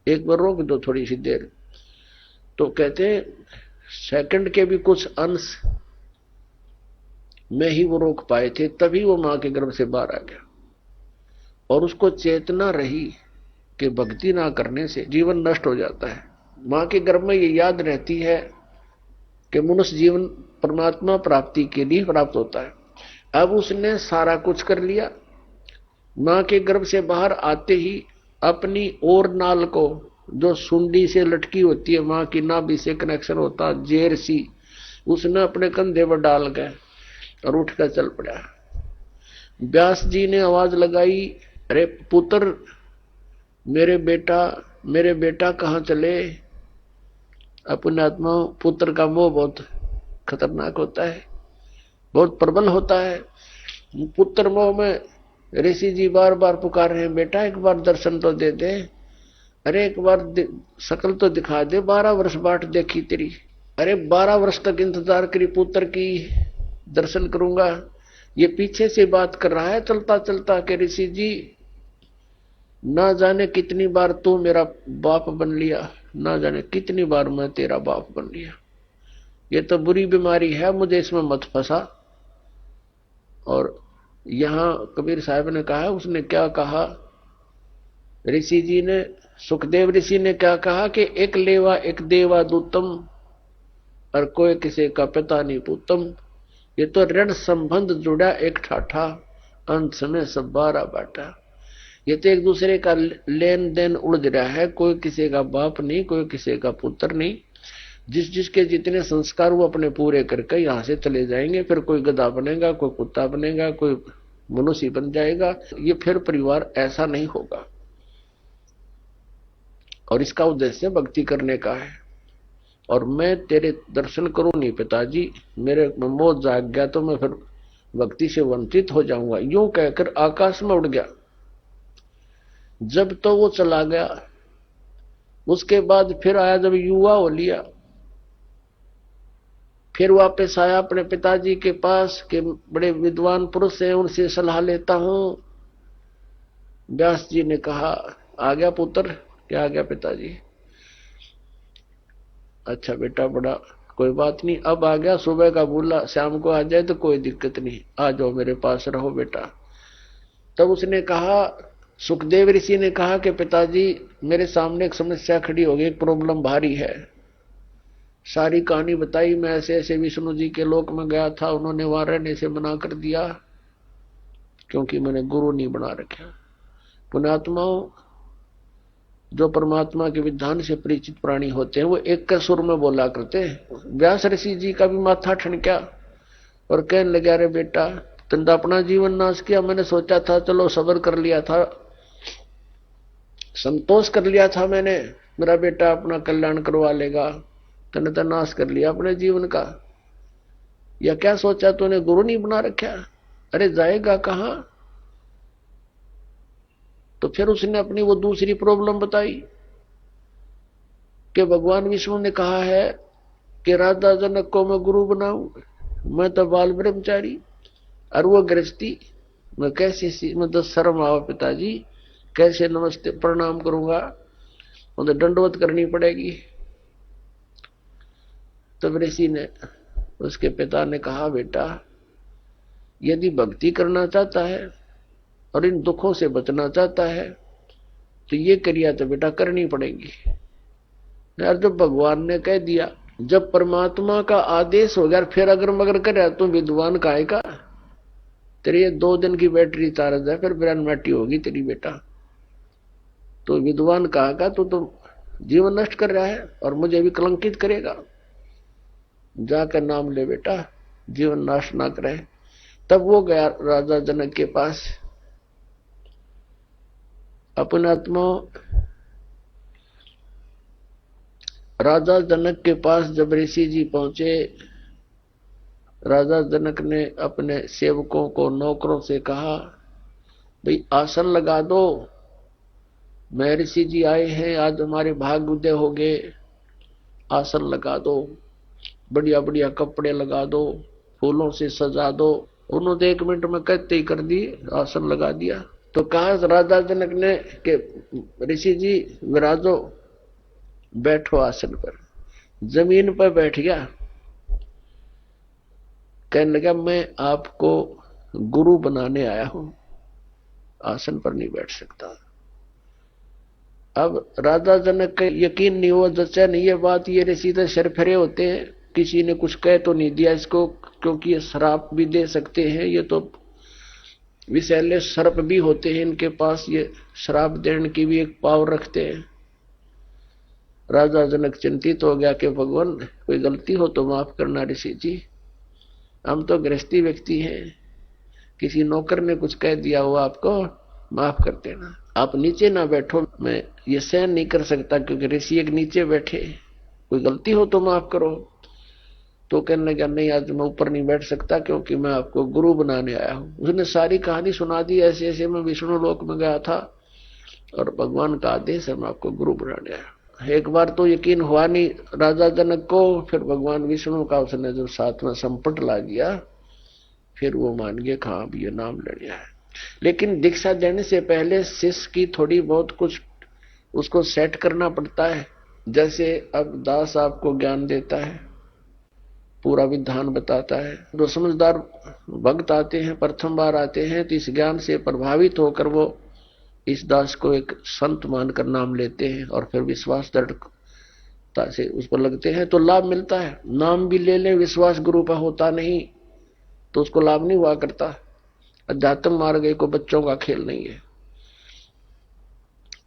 एक बार रोक दो थोड़ी सी देर। तो कहते हैं सेकंड के भी कुछ अंश में ही वो रोक पाए थे, तभी वो मां के गर्भ से बाहर आ गया। और उसको चेतना रही कि भक्ति ना करने से जीवन नष्ट हो जाता है। मां के गर्भ में ये याद रहती है कि मनुष्य जीवन परमात्मा प्राप्ति के लिए प्राप्त होता है। अब उसने सारा कुछ कर लिया, मां के गर्भ से बाहर आते ही अपनी और नाल को, जो सुंडी से लटकी होती है, मां की नाभि से कनेक्शन होता, जेर सी, उसने अपने कंधे पर डाल गए और उठकर चल पड़ा। व्यास जी ने आवाज लगाई, अरे पुत्र, मेरे बेटा कहाँ चले? अपने आत्मा पुत्र का मोह बहुत खतरनाक होता है, बहुत प्रबल होता है। पुत्र मोह में ऋषि जी बार बार पुकार रहे हैं, बेटा एक बार दर्शन तो दे दे, अरे एक बार शकल तो दिखा दे, 12 वर्ष बाट देखी तेरी, अरे 12 वर्ष तक इंतजार करी पुत्र की, दर्शन करूंगा। ये पीछे से बात कर रहा है चलता चलता कि ऋषि जी ना जाने कितनी बार तू मेरा बाप बन लिया, ना जाने कितनी बार मैं तेरा बाप बन लिया, ये तो बुरी बीमारी है, मुझे इसमें मत फंसा। और यहां कबीर साहब ने कहा, उसने क्या कहा ऋषि जी ने, सुखदेव ऋषि ने क्या कहा कि एक लेवा एक देवा दूतम, और कोई किसी का पिता नहीं पूतम। ये तो ऋण संबंध जुड़ा एक ठाठा, अंत में सब बारा बाटा। ये तो एक दूसरे का लेन देन उलझ रहा है, कोई किसी का बाप नहीं, कोई किसी का पुत्र नहीं। जिस जिसके जितने संस्कार वो अपने पूरे करके यहां से चले जाएंगे, फिर कोई गधा बनेगा, कोई कुत्ता बनेगा, कोई मनुष्य बन जाएगा। ये फिर परिवार ऐसा नहीं होगा। और इसका उद्देश्य भक्ति करने का है। और मैं तेरे दर्शन करूं नहीं पिताजी, मेरे में मोह जाग गया तो मैं फिर भक्ति से वंचित हो जाऊंगा। यूं कहकर आकाश में उड़ गया। जब तो वो चला गया, उसके बाद फिर आया जब युवा हो लिया, फिर वापस आया अपने पिताजी के पास के बड़े विद्वान पुरुष हैं, उनसे सलाह लेता हूं। व्यास जी ने कहा, आ गया पुत्र? क्या आ गया पिताजी? अच्छा बेटा, बड़ा कोई बात नहीं, अब आ गया। सुबह का बोला, शाम को आ जाए तो कोई दिक्कत नहीं, आ जाओ मेरे पास रहो बेटा। तब उसने कहा, सुखदेव ऋषि ने कहा कि पिताजी मेरे सामने एक समस्या खड़ी हो गई, एक प्रॉब्लम भारी है। सारी कहानी बताई। मैं ऐसे ऐसे विष्णु जी के लोक में गया था, उन्होंने वहां रहने से मना कर दिया क्योंकि मैंने गुरु नहीं बना रखा। पुण्यात्माओं, जो परमात्मा के विधान से परिचित प्राणी होते हैं वो एक के सुर में बोला करते हैं। व्यास ऋषि जी का भी माथा ठनका और कहने लगा, अरे बेटा तुमने अपना जीवन नाश किया। मैंने सोचा था चलो सब्र कर लिया था, संतोष कर लिया था मैंने, मेरा बेटा अपना कल्याण करवा लेगा। तूने तो नाश कर लिया अपने जीवन का। या क्या सोचा तूने गुरु नहीं बना रखा? अरे जाएगा कहां? तो फिर उसने अपनी वो दूसरी प्रॉब्लम बताई कि भगवान विष्णु ने कहा है कि राजा जनक को मैं गुरु बनाऊं, मैं तो बाल ब्रह्मचारी और वो गृहस्थी, मैं कैसे, मतलब शर्म आओ पिताजी, कैसे नमस्ते प्रणाम करूंगा, मुझे दंडवत करनी पड़ेगी। तब ऋषि ने, उसके पिता ने कहा, बेटा यदि भक्ति करना चाहता है और इन दुखों से बचना चाहता है तो ये क्रिया तो बेटा करनी पड़ेगी। यार जब भगवान ने कह दिया, जब परमात्मा का आदेश हो गया, फिर अगर मगर करे तो विद्वान काहे का? तेरी ये 2 दिन की बैटरी चार्ज है, फिर ब्रेन मैटी होगी तेरी बेटा। तो विद्वान कहा का तो जीवन नष्ट कर रहा है और मुझे भी कलंकित करेगा। जाकर नाम ले बेटा, जीवन नाश ना करे। तब वो गया राजा जनक के पास। अपने आत्मा राजा जनक के पास जब ऋषि जी पहुंचे, राजा जनक ने अपने सेवकों को, नौकरों से कहा, भाई आसन लगा दो, मैं ऋषि जी आए हैं, आज हमारे भाग उदय हो गए, आसन लगा दो, बढ़िया बढ़िया कपड़े लगा दो, फूलों से सजा दो। उन्होंने 1 मिनट में कहते ही कर दिए, आसन लगा दिया। तो कहा राजा जनक ने कि ऋषि जी विराजो, बैठो आसन पर। जमीन पर बैठ गया। कहने लगा, मैं आपको गुरु बनाने आया हूं, आसन पर नहीं बैठ सकता। अब राजा जनक का यकीन नहीं हुआ, जच्चा नहीं ये बात, ये ऋषि तो शरफरे होते हैं, किसी ने कुछ कह तो नहीं दिया इसको, क्योंकि ये श्राप भी दे सकते हैं, ये तो विषैले सर्प भी होते हैं इनके पास, ये श्राप देने की भी एक पावर रखते हैं। राजा जनक चिंतित हो गया कि भगवान कोई गलती हो तो माफ करना ऋषि जी, हम तो गृहस्थी व्यक्ति हैं, किसी नौकर ने कुछ कह दिया हो आपको, माफ कर देना, आप नीचे ना बैठो, मैं ये सहन नहीं कर सकता क्योंकि ऋषि एक नीचे बैठे, कोई गलती हो तो माफ करो। तो कहने लगा, नहीं आज मैं ऊपर नहीं बैठ सकता क्योंकि मैं आपको गुरु बनाने आया हूं। उसने सारी कहानी सुना दी, ऐसे ऐसे मैं विष्णु लोक में गया था और भगवान का आदेश है, मैं आपको गुरु बनाने आया। एक बार तो यकीन हुआ नहीं राजा जनक को, फिर भगवान विष्णु का उसने जब साथ में संपट ला दिया, फिर वो मान गए, हाँ भी ये नाम ले लिया है। लेकिन दीक्षा देने से पहले शिष्य की थोड़ी बहुत कुछ उसको सेट करना पड़ता है। जैसे अब दास आपको ज्ञान देता है, पूरा विधान बताता है, जो समझदार भक्त आते हैं, प्रथम बार आते हैं, तो इस ज्ञान से प्रभावित होकर वो इस दास को एक संत मानकर नाम लेते हैं और फिर विश्वास दृढ़ता से उस पर लगते हैं तो लाभ मिलता है। नाम भी ले लें, विश्वास गुरु पर होता नहीं तो उसको लाभ नहीं हुआ करता। अध्यात्म मार्ग को बच्चों का खेल नहीं है।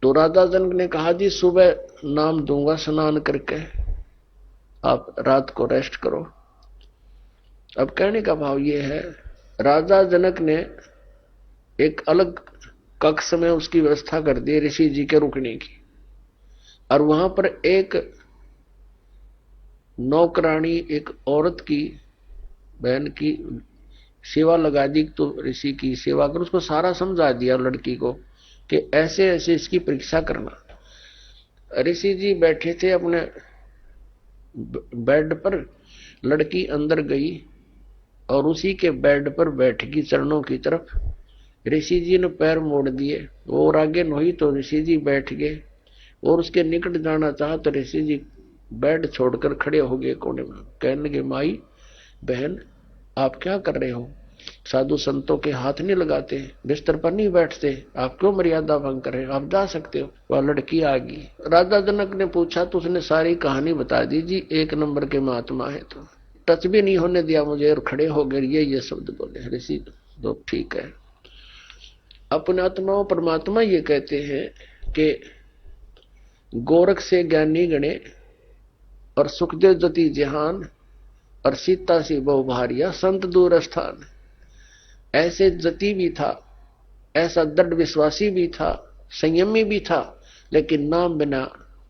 तो राजा जनक ने कहा जी सुबह नाम दूंगा स्नान करके, आप रात को रेस्ट करो। अब कहने का भाव ये है, राजा जनक ने एक अलग कक्ष में उसकी व्यवस्था कर दी ऋषि जी के रुकने की, और वहां पर एक नौकरानी, एक औरत की, बहन की सेवा लगा दी। तो ऋषि की सेवा कर, उसको सारा समझा दिया लड़की को कि ऐसे ऐसे इसकी परीक्षा करना। ऋषि जी बैठे थे अपने बेड पर, लड़की अंदर गई और उसी के बेड पर बैठ गई चरणों की तरफ। ऋषि जी ने पैर मोड़ दिए, वो और आगे नहीं तो ऋषि जी बैठ गए और उसके निकट जाना चाहा तो ऋषि जी बेड छोड़कर खड़े हो गए कोने में। कहने लगे माई बहन आप क्या कर रहे हो, साधु संतों के हाथ नहीं लगाते, बिस्तर पर नहीं बैठते, आप क्यों मर्यादा भंग कर रहे हो, आप जा सकते हो। वह लड़की आ गई। राजा जनक ने पूछा तो उसने सारी कहानी बता दी। जी एक नंबर के महात्मा है, तो टच भी नहीं होने दिया मुझे और खड़े हो गए, ये शब्द बोले ऋषि। तो ठीक है, अपने आत्मा परमात्मा ये कहते हैं कि गोरख से ज्ञानी गणे और सुखदेव जति जहान और सीता सी बहु भारिया संत दूर स्थान। ऐसे जति भी था, ऐसा दृढ़ विश्वासी भी था, संयमी भी था, लेकिन नाम बिना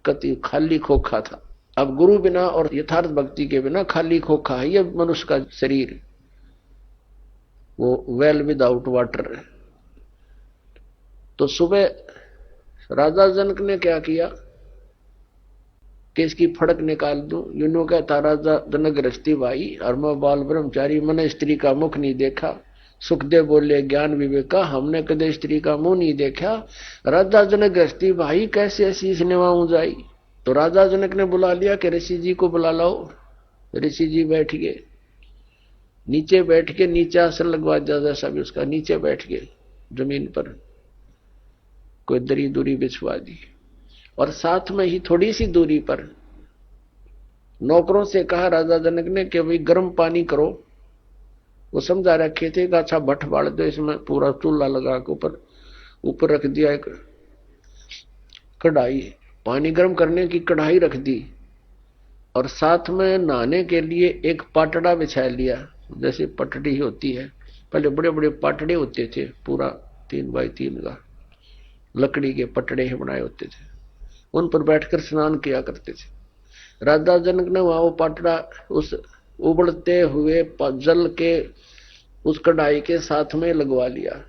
कति खाली खोखा था। अब गुरु बिना और यथार्थ भक्ति के बिना खाली खोखा है ये मनुष्य का शरीर, वो वेल विदाउट वाटर। तो सुबह राजा जनक ने क्या किया कि इसकी फड़क निकाल दूं। यूनो कहता राजा जनक गृहस्थी भाई और मैं बाल ब्रह्मचारी, मैंने स्त्री का मुख नहीं देखा। सुखदेव बोले ज्ञान विवेका, हमने कदे स्त्री का मुंह नहीं देखा। राजा जनक गृहस्थी भाई कैसे ऐसी निवाऊं जाई। तो राजा जनक ने बुला लिया कि ऋषि जी को बुला लाओ। ऋषि जी बैठ गए, नीचे बैठ के, नीचे आसन लगवा दिया जैसा भी उसका, नीचे बैठ गए जमीन पर, कोई दरी दूरी बिछवा दी। और साथ में ही थोड़ी सी दूरी पर नौकरों से कहा राजा जनक ने कि भाई गर्म पानी करो। वो समझा रखे थे कि अच्छा भट्ट बाल दो, इसमें पूरा चूल्हा लगा के ऊपर रख दिया एक कढ़ाई, पानी गर्म करने की कढ़ाई रख दी, और साथ में नहाने के लिए एक पाटड़ा बिछा लिया, जैसे पटड़ी होती है। पहले बड़े बड़े पाटड़े होते थे, पूरा 3 बाई 3 का लकड़ी के पटड़े बनाए होते थे, उन पर बैठकर स्नान किया करते थे। राजा जनक ने वहां वो पाटड़ा उस उबलते हुए जल के उस कढ़ाई के साथ में लगवा लिया,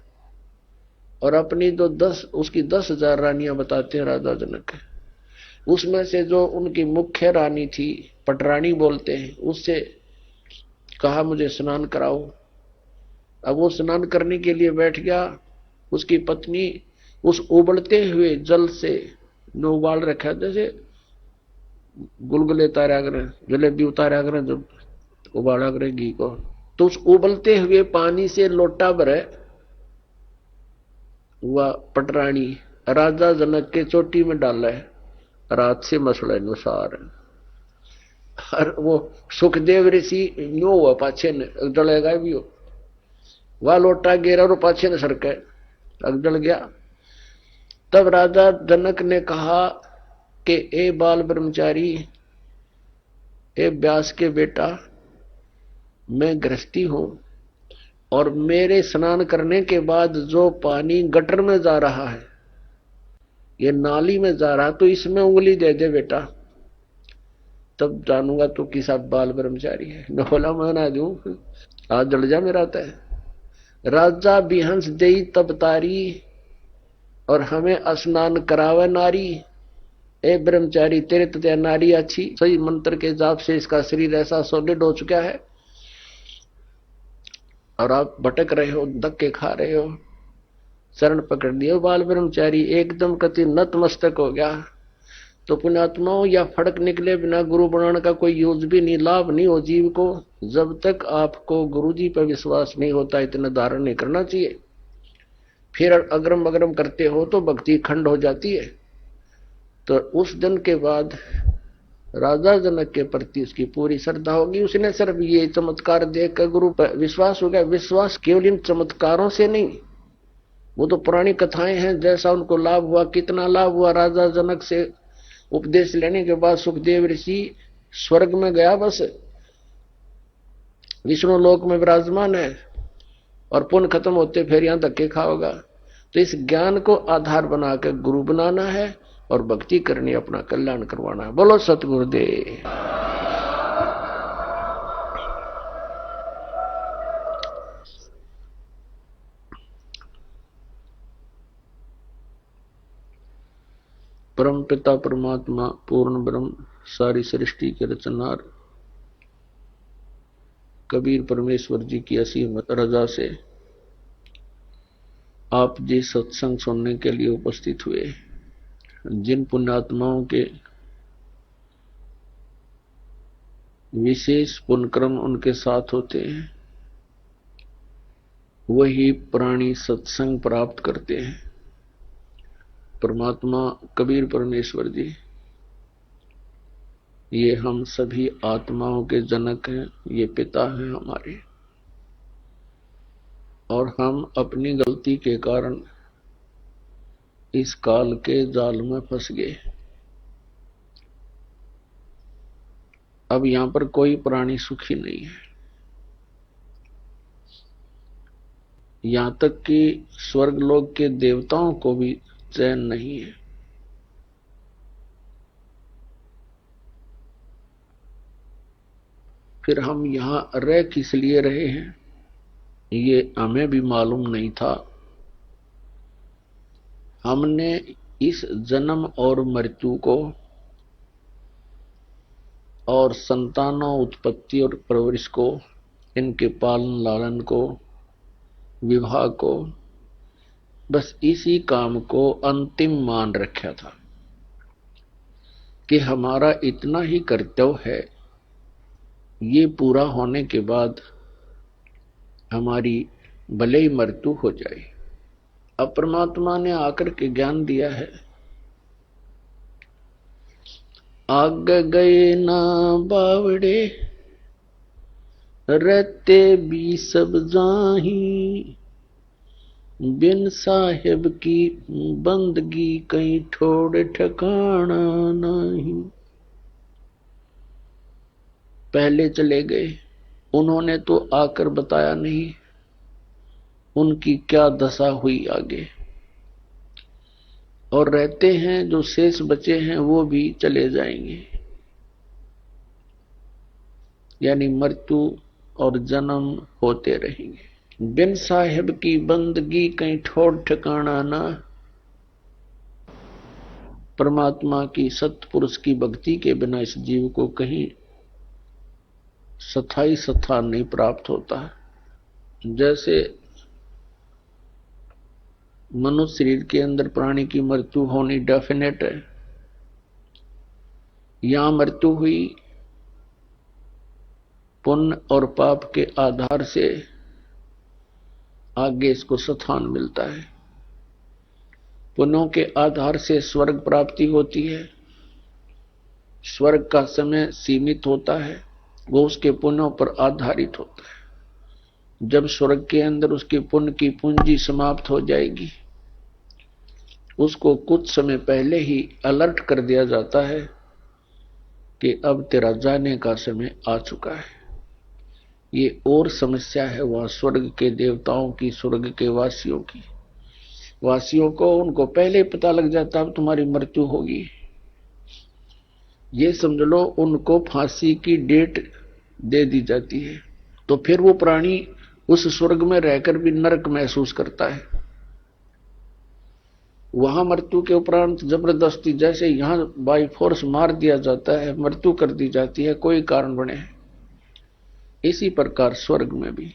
और अपनी जो 10,000 रानियां बताते हैं राजा जनक, उसमें से जो उनकी मुख्य रानी थी, पटरानी बोलते हैं, उससे कहा मुझे स्नान कराओ। अब वो स्नान करने के लिए बैठ गया। उसकी पत्नी उस उबलते हुए जल से जो उबाल रखा, जैसे गुलगुले उतारा करें, जलेबी उतारा करें, जब उबाला करें घी को, तो उस उबलते हुए पानी से लोटा भरे वह पटरानी राजा जनक के चोटी में डाला है, रात से मसले अनुसार। और वो सुखदेव ऋषि न्यो हुआ पाछे ने जलेगा भी हो, वह लोटा गिरा और पाछे ने सरके जल गया। तब राजा जनक ने कहा कि ए बाल ब्रह्मचारी, ए व्यास के बेटा, मैं गृहस्थी हूं और मेरे स्नान करने के बाद जो पानी गटर में जा रहा है, ये नाली में जा रहा, तो इसमें उंगली दे दे बेटा, तब जानूंगा तो किसा बाल ब्रह्मचारी है। न बोला मैं ना दूं, आज जल जा मेरा तय। राजा बिहंस देई तब तारी और हमें स्नान करावे नारी। ए ब्रह्मचारी, तेरे तो नारी अच्छी, सही मंत्र के जाप से इसका शरीर ऐसा सोलिड हो चुका है और आप भटक रहे हो, धक्के खा रहे हो, शरण पकड़ लियो। बाल ब्रह्मचारी एकदम कति नतमस्तक हो गया। तो पुण्यात्माओं, या फड़क निकले बिना गुरु बनाने का कोई यूज भी नहीं, लाभ नहीं हो जीव को। जब तक आपको गुरु जी पर विश्वास नहीं होता, इतना धारण नहीं करना चाहिए। फिर अग्रम अग्रम करते हो तो भक्ति खंड हो जाती है। तो उस दिन के बाद राजा जनक के प्रति उसकी पूरी श्रद्धा होगी। उसने सिर्फ ये चमत्कार देखकर गुरु पर विश्वास हो गया। विश्वास केवल इन चमत्कारों से नहीं, वो तो पुरानी कथाएं हैं, जैसा उनको लाभ हुआ, कितना लाभ हुआ। राजा जनक से उपदेश लेने के बाद सुखदेव ऋषि स्वर्ग में गया, बस विष्णु लोक में विराजमान है, और पुण्य खत्म होते फिर यहां धक्के खाओगा। तो इस ज्ञान को आधार बनाकर गुरु बनाना है और भक्ति करनी, अपना कल्याण करवाना है। बोलो सतगुरुदेव। परम पिता परमात्मा पूर्ण ब्रह्म सारी सृष्टि के रचनार कबीर परमेश्वर जी की असीम रजा से आप जी सत्संग सुनने के लिए उपस्थित हुए। जिन पुण्यात्माओं के विशेष पुण्यक्रम उनके साथ होते हैं, वही प्राणी सत्संग प्राप्त करते हैं। परमात्मा कबीर परमेश्वर जी ये हम सभी आत्माओं के जनक हैं, ये पिता हैं हमारे, और हम अपनी गलती के कारण इस काल के जाल में फंस गए। अब यहां पर कोई प्राणी सुखी नहीं है, यहां तक कि स्वर्गलोक के देवताओं को भी चैन नहीं है। फिर हम यहां रह किस लिए रहे हैं, ये हमें भी मालूम नहीं था। हमने इस जन्म और मृत्यु को और संतानों उत्पत्ति और परवरिश को, इनके पालन लालन को, विवाह को, बस इसी काम को अंतिम मान रखा था कि हमारा इतना ही कर्तव्य है। ये पूरा होने के बाद हमारी भले ही मृत्यु हो जाए। अब परमात्मा ने आकर के ज्ञान दिया है, आग गए ना बावड़े रहते भी सब जाही, बिन साहिब की बंदगी कहीं ठोड़ ठिकाना नहीं। पहले चले गए, उन्होंने तो आकर बताया नहीं उनकी क्या दशा हुई आगे, और रहते हैं जो शेष बचे हैं वो भी चले जाएंगे। यानी मृत्यु और जन्म होते रहेंगे। बिन साहिब की बंदगी कहीं ठोड़ ठिकाना ना। परमात्मा की सत्पुरुष की भक्ति के बिना इस जीव को कहीं स्थायी स्थान नहीं प्राप्त होता। जैसे मनुष्य शरीर के अंदर प्राणी की मृत्यु होनी डेफिनेट है, यहां मृत्यु हुई पुण्य और पाप के आधार से आगे इसको स्थान मिलता है। पुण्यों के आधार से स्वर्ग प्राप्ति होती है। स्वर्ग का समय सीमित होता है, वो उसके पुण्यों पर आधारित होता है। जब स्वर्ग के अंदर उसके पुण्य की पूंजी समाप्त हो जाएगी, उसको कुछ समय पहले ही अलर्ट कर दिया जाता है कि अब तेरा जाने का समय आ चुका है। ये और समस्या है वहां स्वर्ग के देवताओं की, स्वर्ग के वासियों की। वासियों को उनको पहले पता लग जाता अब तुम्हारी मृत्यु होगी। ये समझ लो उनको फांसी की डेट दे दी जाती है। तो फिर वो प्राणी उस स्वर्ग में रहकर भी नरक महसूस करता है। वहां मृत्यु के उपरांत जबरदस्ती, जैसे यहां बाई फोर्स मार दिया जाता है, मृत्यु कर दी जाती है कोई कारण बने, इसी प्रकार स्वर्ग में भी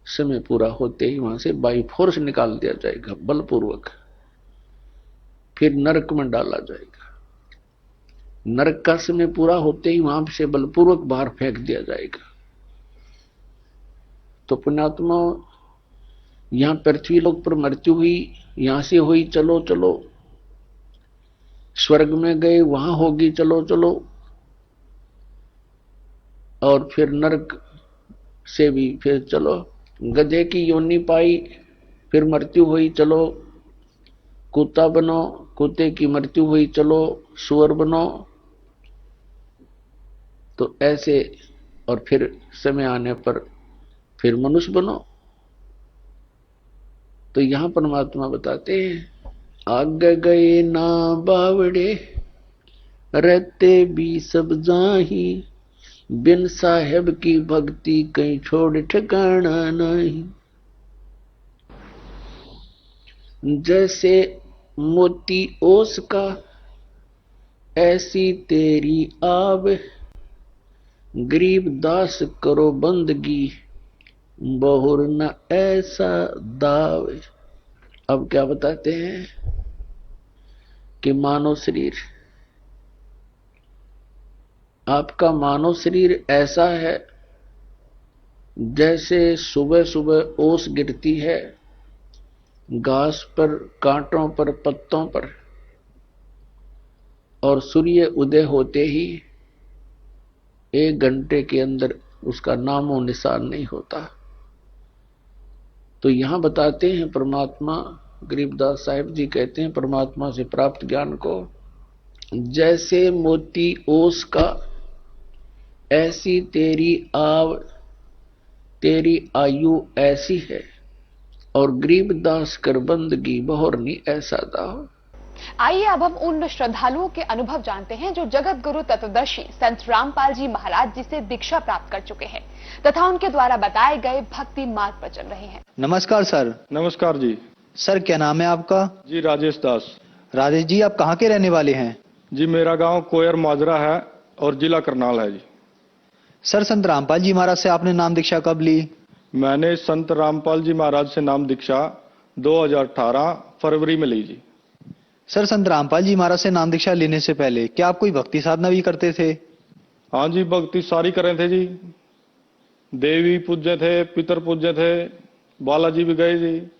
समय पूरा होते ही वहां से बाई फोर्स निकाल दिया जाएगा बलपूर्वक, फिर नरक में डाला जाएगा। नरक का समय पूरा होते ही वहां से बलपूर्वक बाहर फेंक दिया जाएगा। तो पुण्यात्मा, यहां पृथ्वी लोक पर मृत्यु हुई, यहां से हुई, चलो चलो। स्वर्ग में गए, वहां होगी, चलो चलो। और फिर नरक से भी फिर चलो। गधे की योनि पाई, फिर मृत्यु हुई, चलो। कुत्ता बनो, कुत्ते की मृत्यु हुई, चलो सुअर बनो। तो ऐसे, और फिर समय आने पर फिर मनुष्य बनो। तो यहां परमात्मा बताते हैं, आगे गए ना बावड़े, रहते भी सब जाही, बिन साहेब की भक्ति कहीं छोड़ ठिकाना नहीं। जैसे मोती ओस का, ऐसी तेरी आव, गरीब दास करो बंदगी, बहुर न ऐसा दाव। अब क्या बताते हैं कि मानव शरीर, आपका मानव शरीर ऐसा है जैसे सुबह सुबह ओस गिरती है घास पर, कांटों पर, पत्तों पर, और सूर्य उदय होते ही 1 घंटे के अंदर उसका नामो निशान नहीं होता। तो यहां बताते हैं परमात्मा, गरीबदास साहिब जी कहते हैं परमात्मा से प्राप्त ज्ञान को, जैसे मोती ओस का, ऐसी तेरी आव, तेरी आयु ऐसी है, और गरीबदास कर बंदगी बहुरनी ऐसा दाव।
आइए अब हम उन श्रद्धालुओं के अनुभव जानते हैं जो जगत गुरु तत्वदर्शी संत रामपाल जी महाराज जी से दीक्षा प्राप्त कर चुके हैं तथा उनके द्वारा बताए गए भक्ति मार्ग पर चल रहे हैं।
नमस्कार सर।
नमस्कार जी।
सर क्या नाम है आपका?
जी राजेश दास।
राजेश जी आप कहाँ के रहने वाले हैं?
जी मेरा गांव कोयर माजरा है और जिला करनाल है जी।
सर संत रामपाल जी महाराज से आपने नाम दीक्षा कब ली?
मैंने संत रामपाल जी महाराज से नाम दीक्षा 2018 फरवरी में ली जी।
सर संत रामपाल जी महाराज से नाम दीक्षा लेने से पहले क्या आप कोई भक्ति साधना भी करते थे?
हाँ जी, भक्ति सारी करे थे जी। देवी पूज्य थे, पितर पूज्य थे, बालाजी भी गए जी,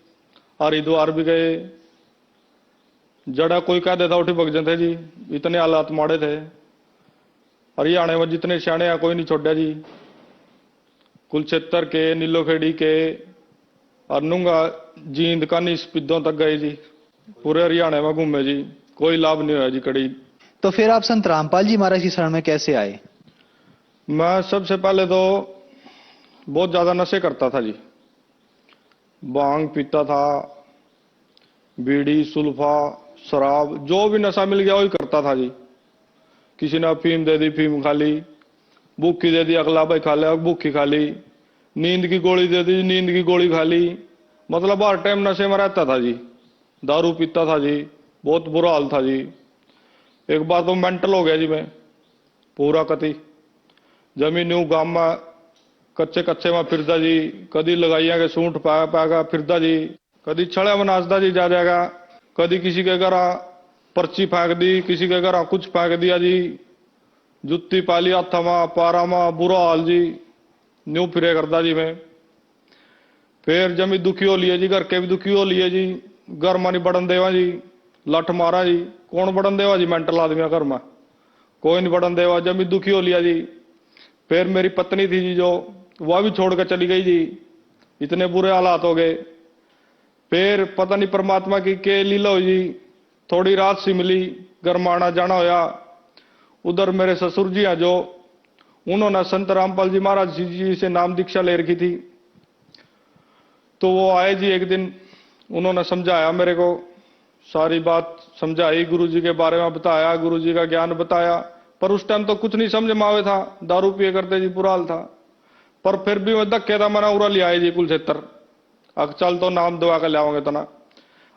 हरिद्वार भी गए। जड़ा कोई कह देता उठी भग थे जी, इतने हालात माड़े थे। हरियाणा में जितने सियाणे हैं कोई नहीं छोड़ा जी। कुलक्षेत्र के, नीलोखेड़ी के और नुंगा जींद कानी स्पिद्दों तक गए जी। पूरे हरियाणा में घूमे जी, कोई लाभ नहीं हुआ जी कड़ी।
तो फिर आप संत रामपाल जी महाराज की शरण में कैसे आए?
मैं सबसे पहले तो बहुत ज्यादा नशे करता था जी। भांग पीता था, बीड़ी, सुल्फा, शराब, जो भी नशा मिल गया वही करता था जी। किसी ने अफीम दे दी, फीम खा ली। भूखी दे दी, अगला भाई खा लिया, भूखी खा ली। नींद की गोली दे दी, नींद की गोली खा ली। मतलब हर टाइम नशे में रहता था जी। दारू पीता था जी, बहुत बुरा हाल था जी। एक बार तो मेंटल हो गया जी मैं पूरा कति। जमीन न्यू गांव में कच्चे कच्चे में फिरदा जी, कदी लगाइया के सूंठ पाया पाएगा फिरदा जी, कदी छड़े में नाचदा जी जा जाएगा, कदी किसी के घर पर्ची फेंक दी, किसी के घर कुछ फेंक दिया जी। जुत्ती पाली हाथा में, पारा में, बुरा हाल जी। न्यू फिरे करदा जी मैं। फिर जमी दुखी हो लिए जी, घर के भी दुखी हो लिए जी। घर में नहीं बढ़न देवा जी, लठ मारा जी। कौन बढ़न देवा जी, मेंटल आदमी घर में कोई नहीं बढ़न देवा। जमी दुखी हो लिया जी। फिर मेरी पत्नी थी जी जो, वह भी छोड़कर चली गई जी। इतने बुरे हालात हो गए। फिर पता नहीं परमात्मा की के लीला हुई जी, थोड़ी रात सी मिली, घर में आना जाना होया। उधर मेरे ससुर जी हैं जो, उन्होंने संत रामपाल जी महाराज जी से नाम दीक्षा ले रखी थी। तो वो आए जी एक दिन, उन्होंने समझाया मेरे को, सारी बात समझाई, गुरु जी के बारे में बताया, गुरु जी का ज्ञान बताया। पर उस टाइम तो कुछ नहीं समझ में आवे था, दारू पिए करते जी, बुरा हाल था। पर फिर भी मैं धक्के था, मैंने उरा लिया जी कुलक्षेत्र। अब चल तो नाम दुआ कर लाओगे तो ना।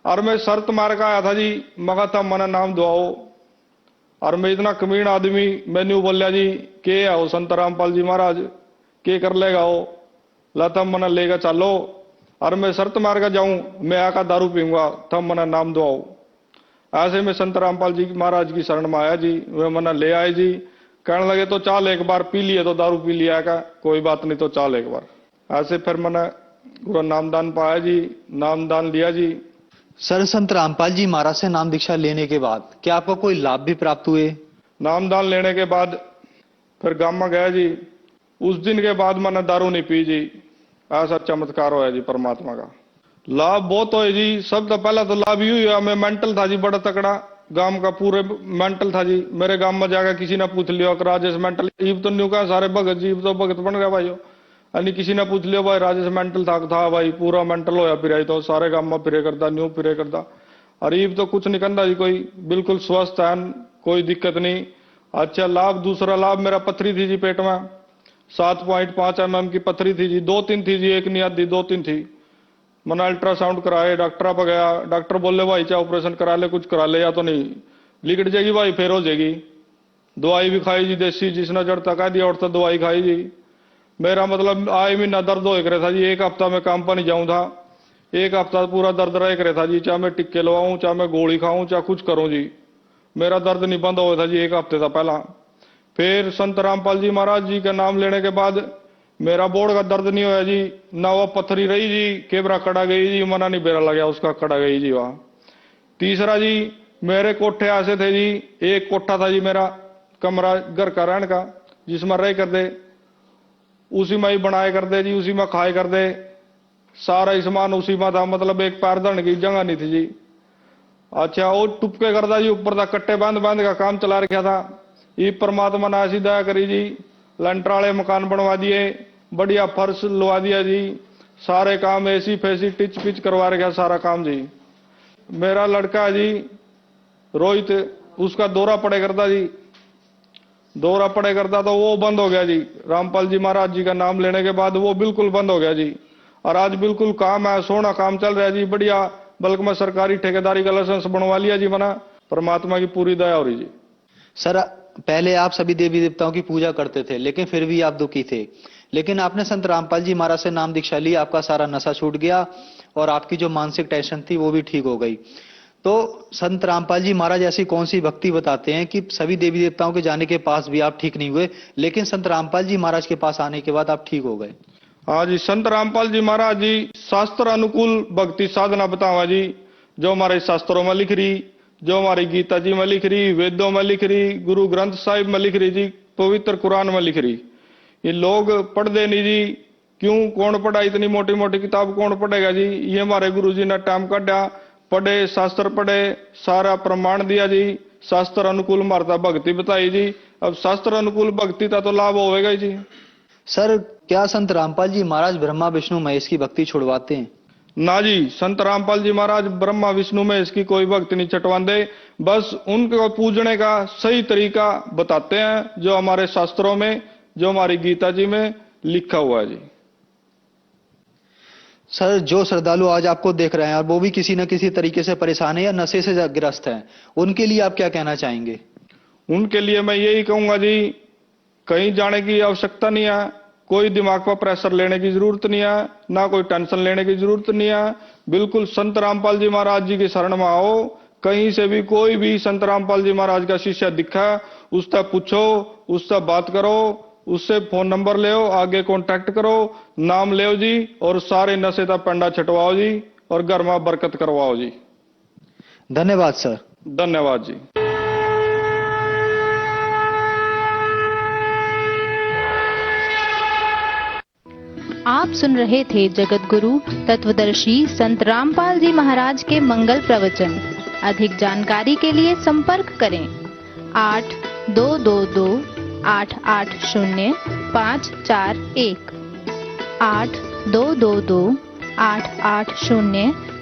और मैं शर्त मार का आया था जी, मगा था मना नाम दुआओ। और मैं इतना कमीन आदमी, मैंने बोलिया जी के है वो संत रामपाल जी महाराज, के कर लेगा वो, लता मना लेगा चलो। और मैं शर्त मार कर जाऊं, मैं आका दारू पीऊंगा, तब मना नाम दुआओ। ऐसे में संत रामपाल जी महाराज की शरण में आया जी। वे मना ले आए जी। कहने लगे तो चाल एक बार पी लिए तो दारू पी लिया का, कोई बात नहीं तो चाल एक बार। ऐसे फिर मैंने पूरा नामदान पाया जी, नामदान लिया जी।
सर, संत रामपाल जी महाराज से नाम दीक्षा लेने के बाद क्या आपको कोई लाभ भी प्राप्त हुए?
नामदान लेने के बाद फिर गांव में गया जी। उस दिन के बाद मैंने दारू नहीं पी जी। ऐसा चमत्कार होया जी परमात्मा का। लाभ बहुत होए जी। सब तो पहला तो लाभ ही हुआ, मैं मेंटल था जी बड़ा तकड़ा, गांव का पूरे मेंटल था जी। मेरे गांव में जाकर किसी ने पूछ लिया कि राजेश मेंटल, ईब तो न्यू का सारे भगत जी, तो भगत बन गया भाई। यानी किसी ने पूछ लिया भाई राजेश मेंटल था भाई, पूरा मेंटल होया फिर तो सारे गांव में फिरे करता, न्यू फिरे करता। और ईब तो कुछ नहीं करता जी, कोई बिल्कुल स्वस्थ है, कोई दिक्कत नहीं। अच्छा लाभ, दूसरा लाभ मेरा पथरी थी जी पेट में, 7.5 mm की पथरी थी जी। 2-3 थी जी, एक नहीं आती, 2-3 थी। मैंने अल्ट्रासाउंड कराए, डॉक्टर पर गया, डॉक्टर बोले भाई चाहे ऑपरेशन करा ले, कुछ करा ले, या तो नहीं लिकट जाएगी भाई, फिर हो जाएगी। दवाई भी खाई जी देसी, जिसने जड़ तक आ दिया और तो दवाई खाई जी। मेरा मतलब आए महीना दर्द हो रहा था जी। एक हफ्ता में काम पर नहीं जाऊं था, एक हफ्ता पूरा दर्द रह रहा था जी। चाहे मैं टिक्के लवाऊं, चाहे मैं गोली खाऊं, चाहे कुछ करूं जी, मेरा दर्द नहीं बंद हुआ था जी एक हफ्ते था पहला। फिर संत रामपाल जी महाराज जी का नाम लेने के बाद मेरा बोर्ड का दर्द नहीं होया जी, ना वो पथरी रही जी, केबरा कड़ा गई जी, मना नहीं बेरा लगा उसका, कड़ा गई जी वहां। तीसरा जी मेरे कोठे ऐसे थे जी, एक कोठा था जी मेरा कमरा घर का रहने का, जिसमें रह कर दे, उसी में ही बनाए कर दे जी, उसी में खाए कर दे, सारा सामान उसी में था। मतलब एक पैर धरने की जगह नहीं थी जी। अच्छा वो टुपके करता जी, ऊपर तक कट्टे बांध बांध का काम चला रखा था। ये परमात्मा ने ऐसी दया करी जी, लंटर वाले मकान बनवा दिए, बढ़िया फर्श लगा दिया जी, सारे काम एसी फैसी टिच पिच करवा रखा सारा काम जी। मेरा लड़का जी रोहित, उसका दौरा पड़े करता जी, दौरा पड़े करता तो वो बंद हो गया जी। रामपाल जी महाराज जी का नाम लेने के बाद वो बिल्कुल बंद हो गया जी। और आज बिल्कुल काम है, सोना काम चल रहा है जी, बढ़िया। बल्कि मैं सरकारी ठेकेदारी का लाइसेंस बनवा लिया जी मना, परमात्मा की पूरी दया हो रही जी।
सर, पहले आप सभी देवी देवताओं की पूजा करते थे, लेकिन फिर भी आप दुखी थे, लेकिन आपने संत रामपाल जी महाराज से नाम दीक्षा ली, आपका सारा नशा छूट गया और आपकी जो मानसिक टेंशन थी वो भी ठीक हो गई। तो संत रामपाल जी महाराज ऐसी कौन सी भक्ति बताते हैं कि सभी देवी देवताओं के जाने के पास भी आप ठीक नहीं हुए, लेकिन संत रामपाल जी महाराज के पास आने के बाद आप ठीक हो गए?
हाँ जी, संत रामपाल जी महाराज जी शास्त्र अनुकूल भक्ति साधना बतावा जी, जो हमारे शास्त्रों में लिख रही, जो हमारी गीता जी में लिख रही, वेदों में लिख रही, गुरु ग्रंथ साहिब में लिख रही जी, पवित्र कुरान में लिख रही। ये लोग पढ़ते नहीं जी, क्यों, कौन पढ़ा, इतनी मोटी मोटी किताब कौन पढ़ेगा जी। ये हमारे गुरु जी ने टाइम काटा, पढ़े, शास्त्र पढ़े, सारा प्रमाण दिया जी, शास्त्र अनुकूल मारता भक्ति बताई जी। अब शास्त्र अनुकूल भक्ति का तो लाभ होगा ही जी।
सर, क्या संत रामपाल जी महाराज ब्रह्मा विष्णु महेश की भक्ति छुड़वाते हैं?
ना जी, संत रामपाल जी महाराज ब्रह्मा विष्णु में इसकी कोई भक्ति नहीं छटवाते, बस उनको पूजने का सही तरीका बताते हैं, जो हमारे शास्त्रों में, जो हमारी गीता जी में लिखा हुआ है जी।
सर, जो श्रद्धालु आज आपको देख रहे हैं और वो भी किसी न किसी तरीके से परेशान है या नशे से ग्रस्त है, उनके लिए आप क्या कहना चाहेंगे?
उनके लिए मैं यही कहूंगा जी, कहीं जाने की आवश्यकता नहीं है, कोई दिमाग पर प्रेशर लेने की जरूरत नहीं है, ना कोई टेंशन लेने की जरूरत नहीं है। बिल्कुल संत रामपाल जी महाराज जी की शरण में आओ। कहीं से भी कोई भी संत रामपाल जी महाराज का शिष्य दिखा, उससे पूछो, उससे बात करो, उससे फोन नंबर ले, आगे कांटेक्ट करो, नाम ले जी, और सारे नशे का पंडा छटवाओ जी, और घर में बरकत करवाओ जी।
धन्यवाद सर।
धन्यवाद जी।
आप सुन रहे थे जगत गुरु तत्वदर्शी संत रामपाल जी महाराज के मंगल प्रवचन। अधिक जानकारी के लिए संपर्क करें 8222880541 8222880541।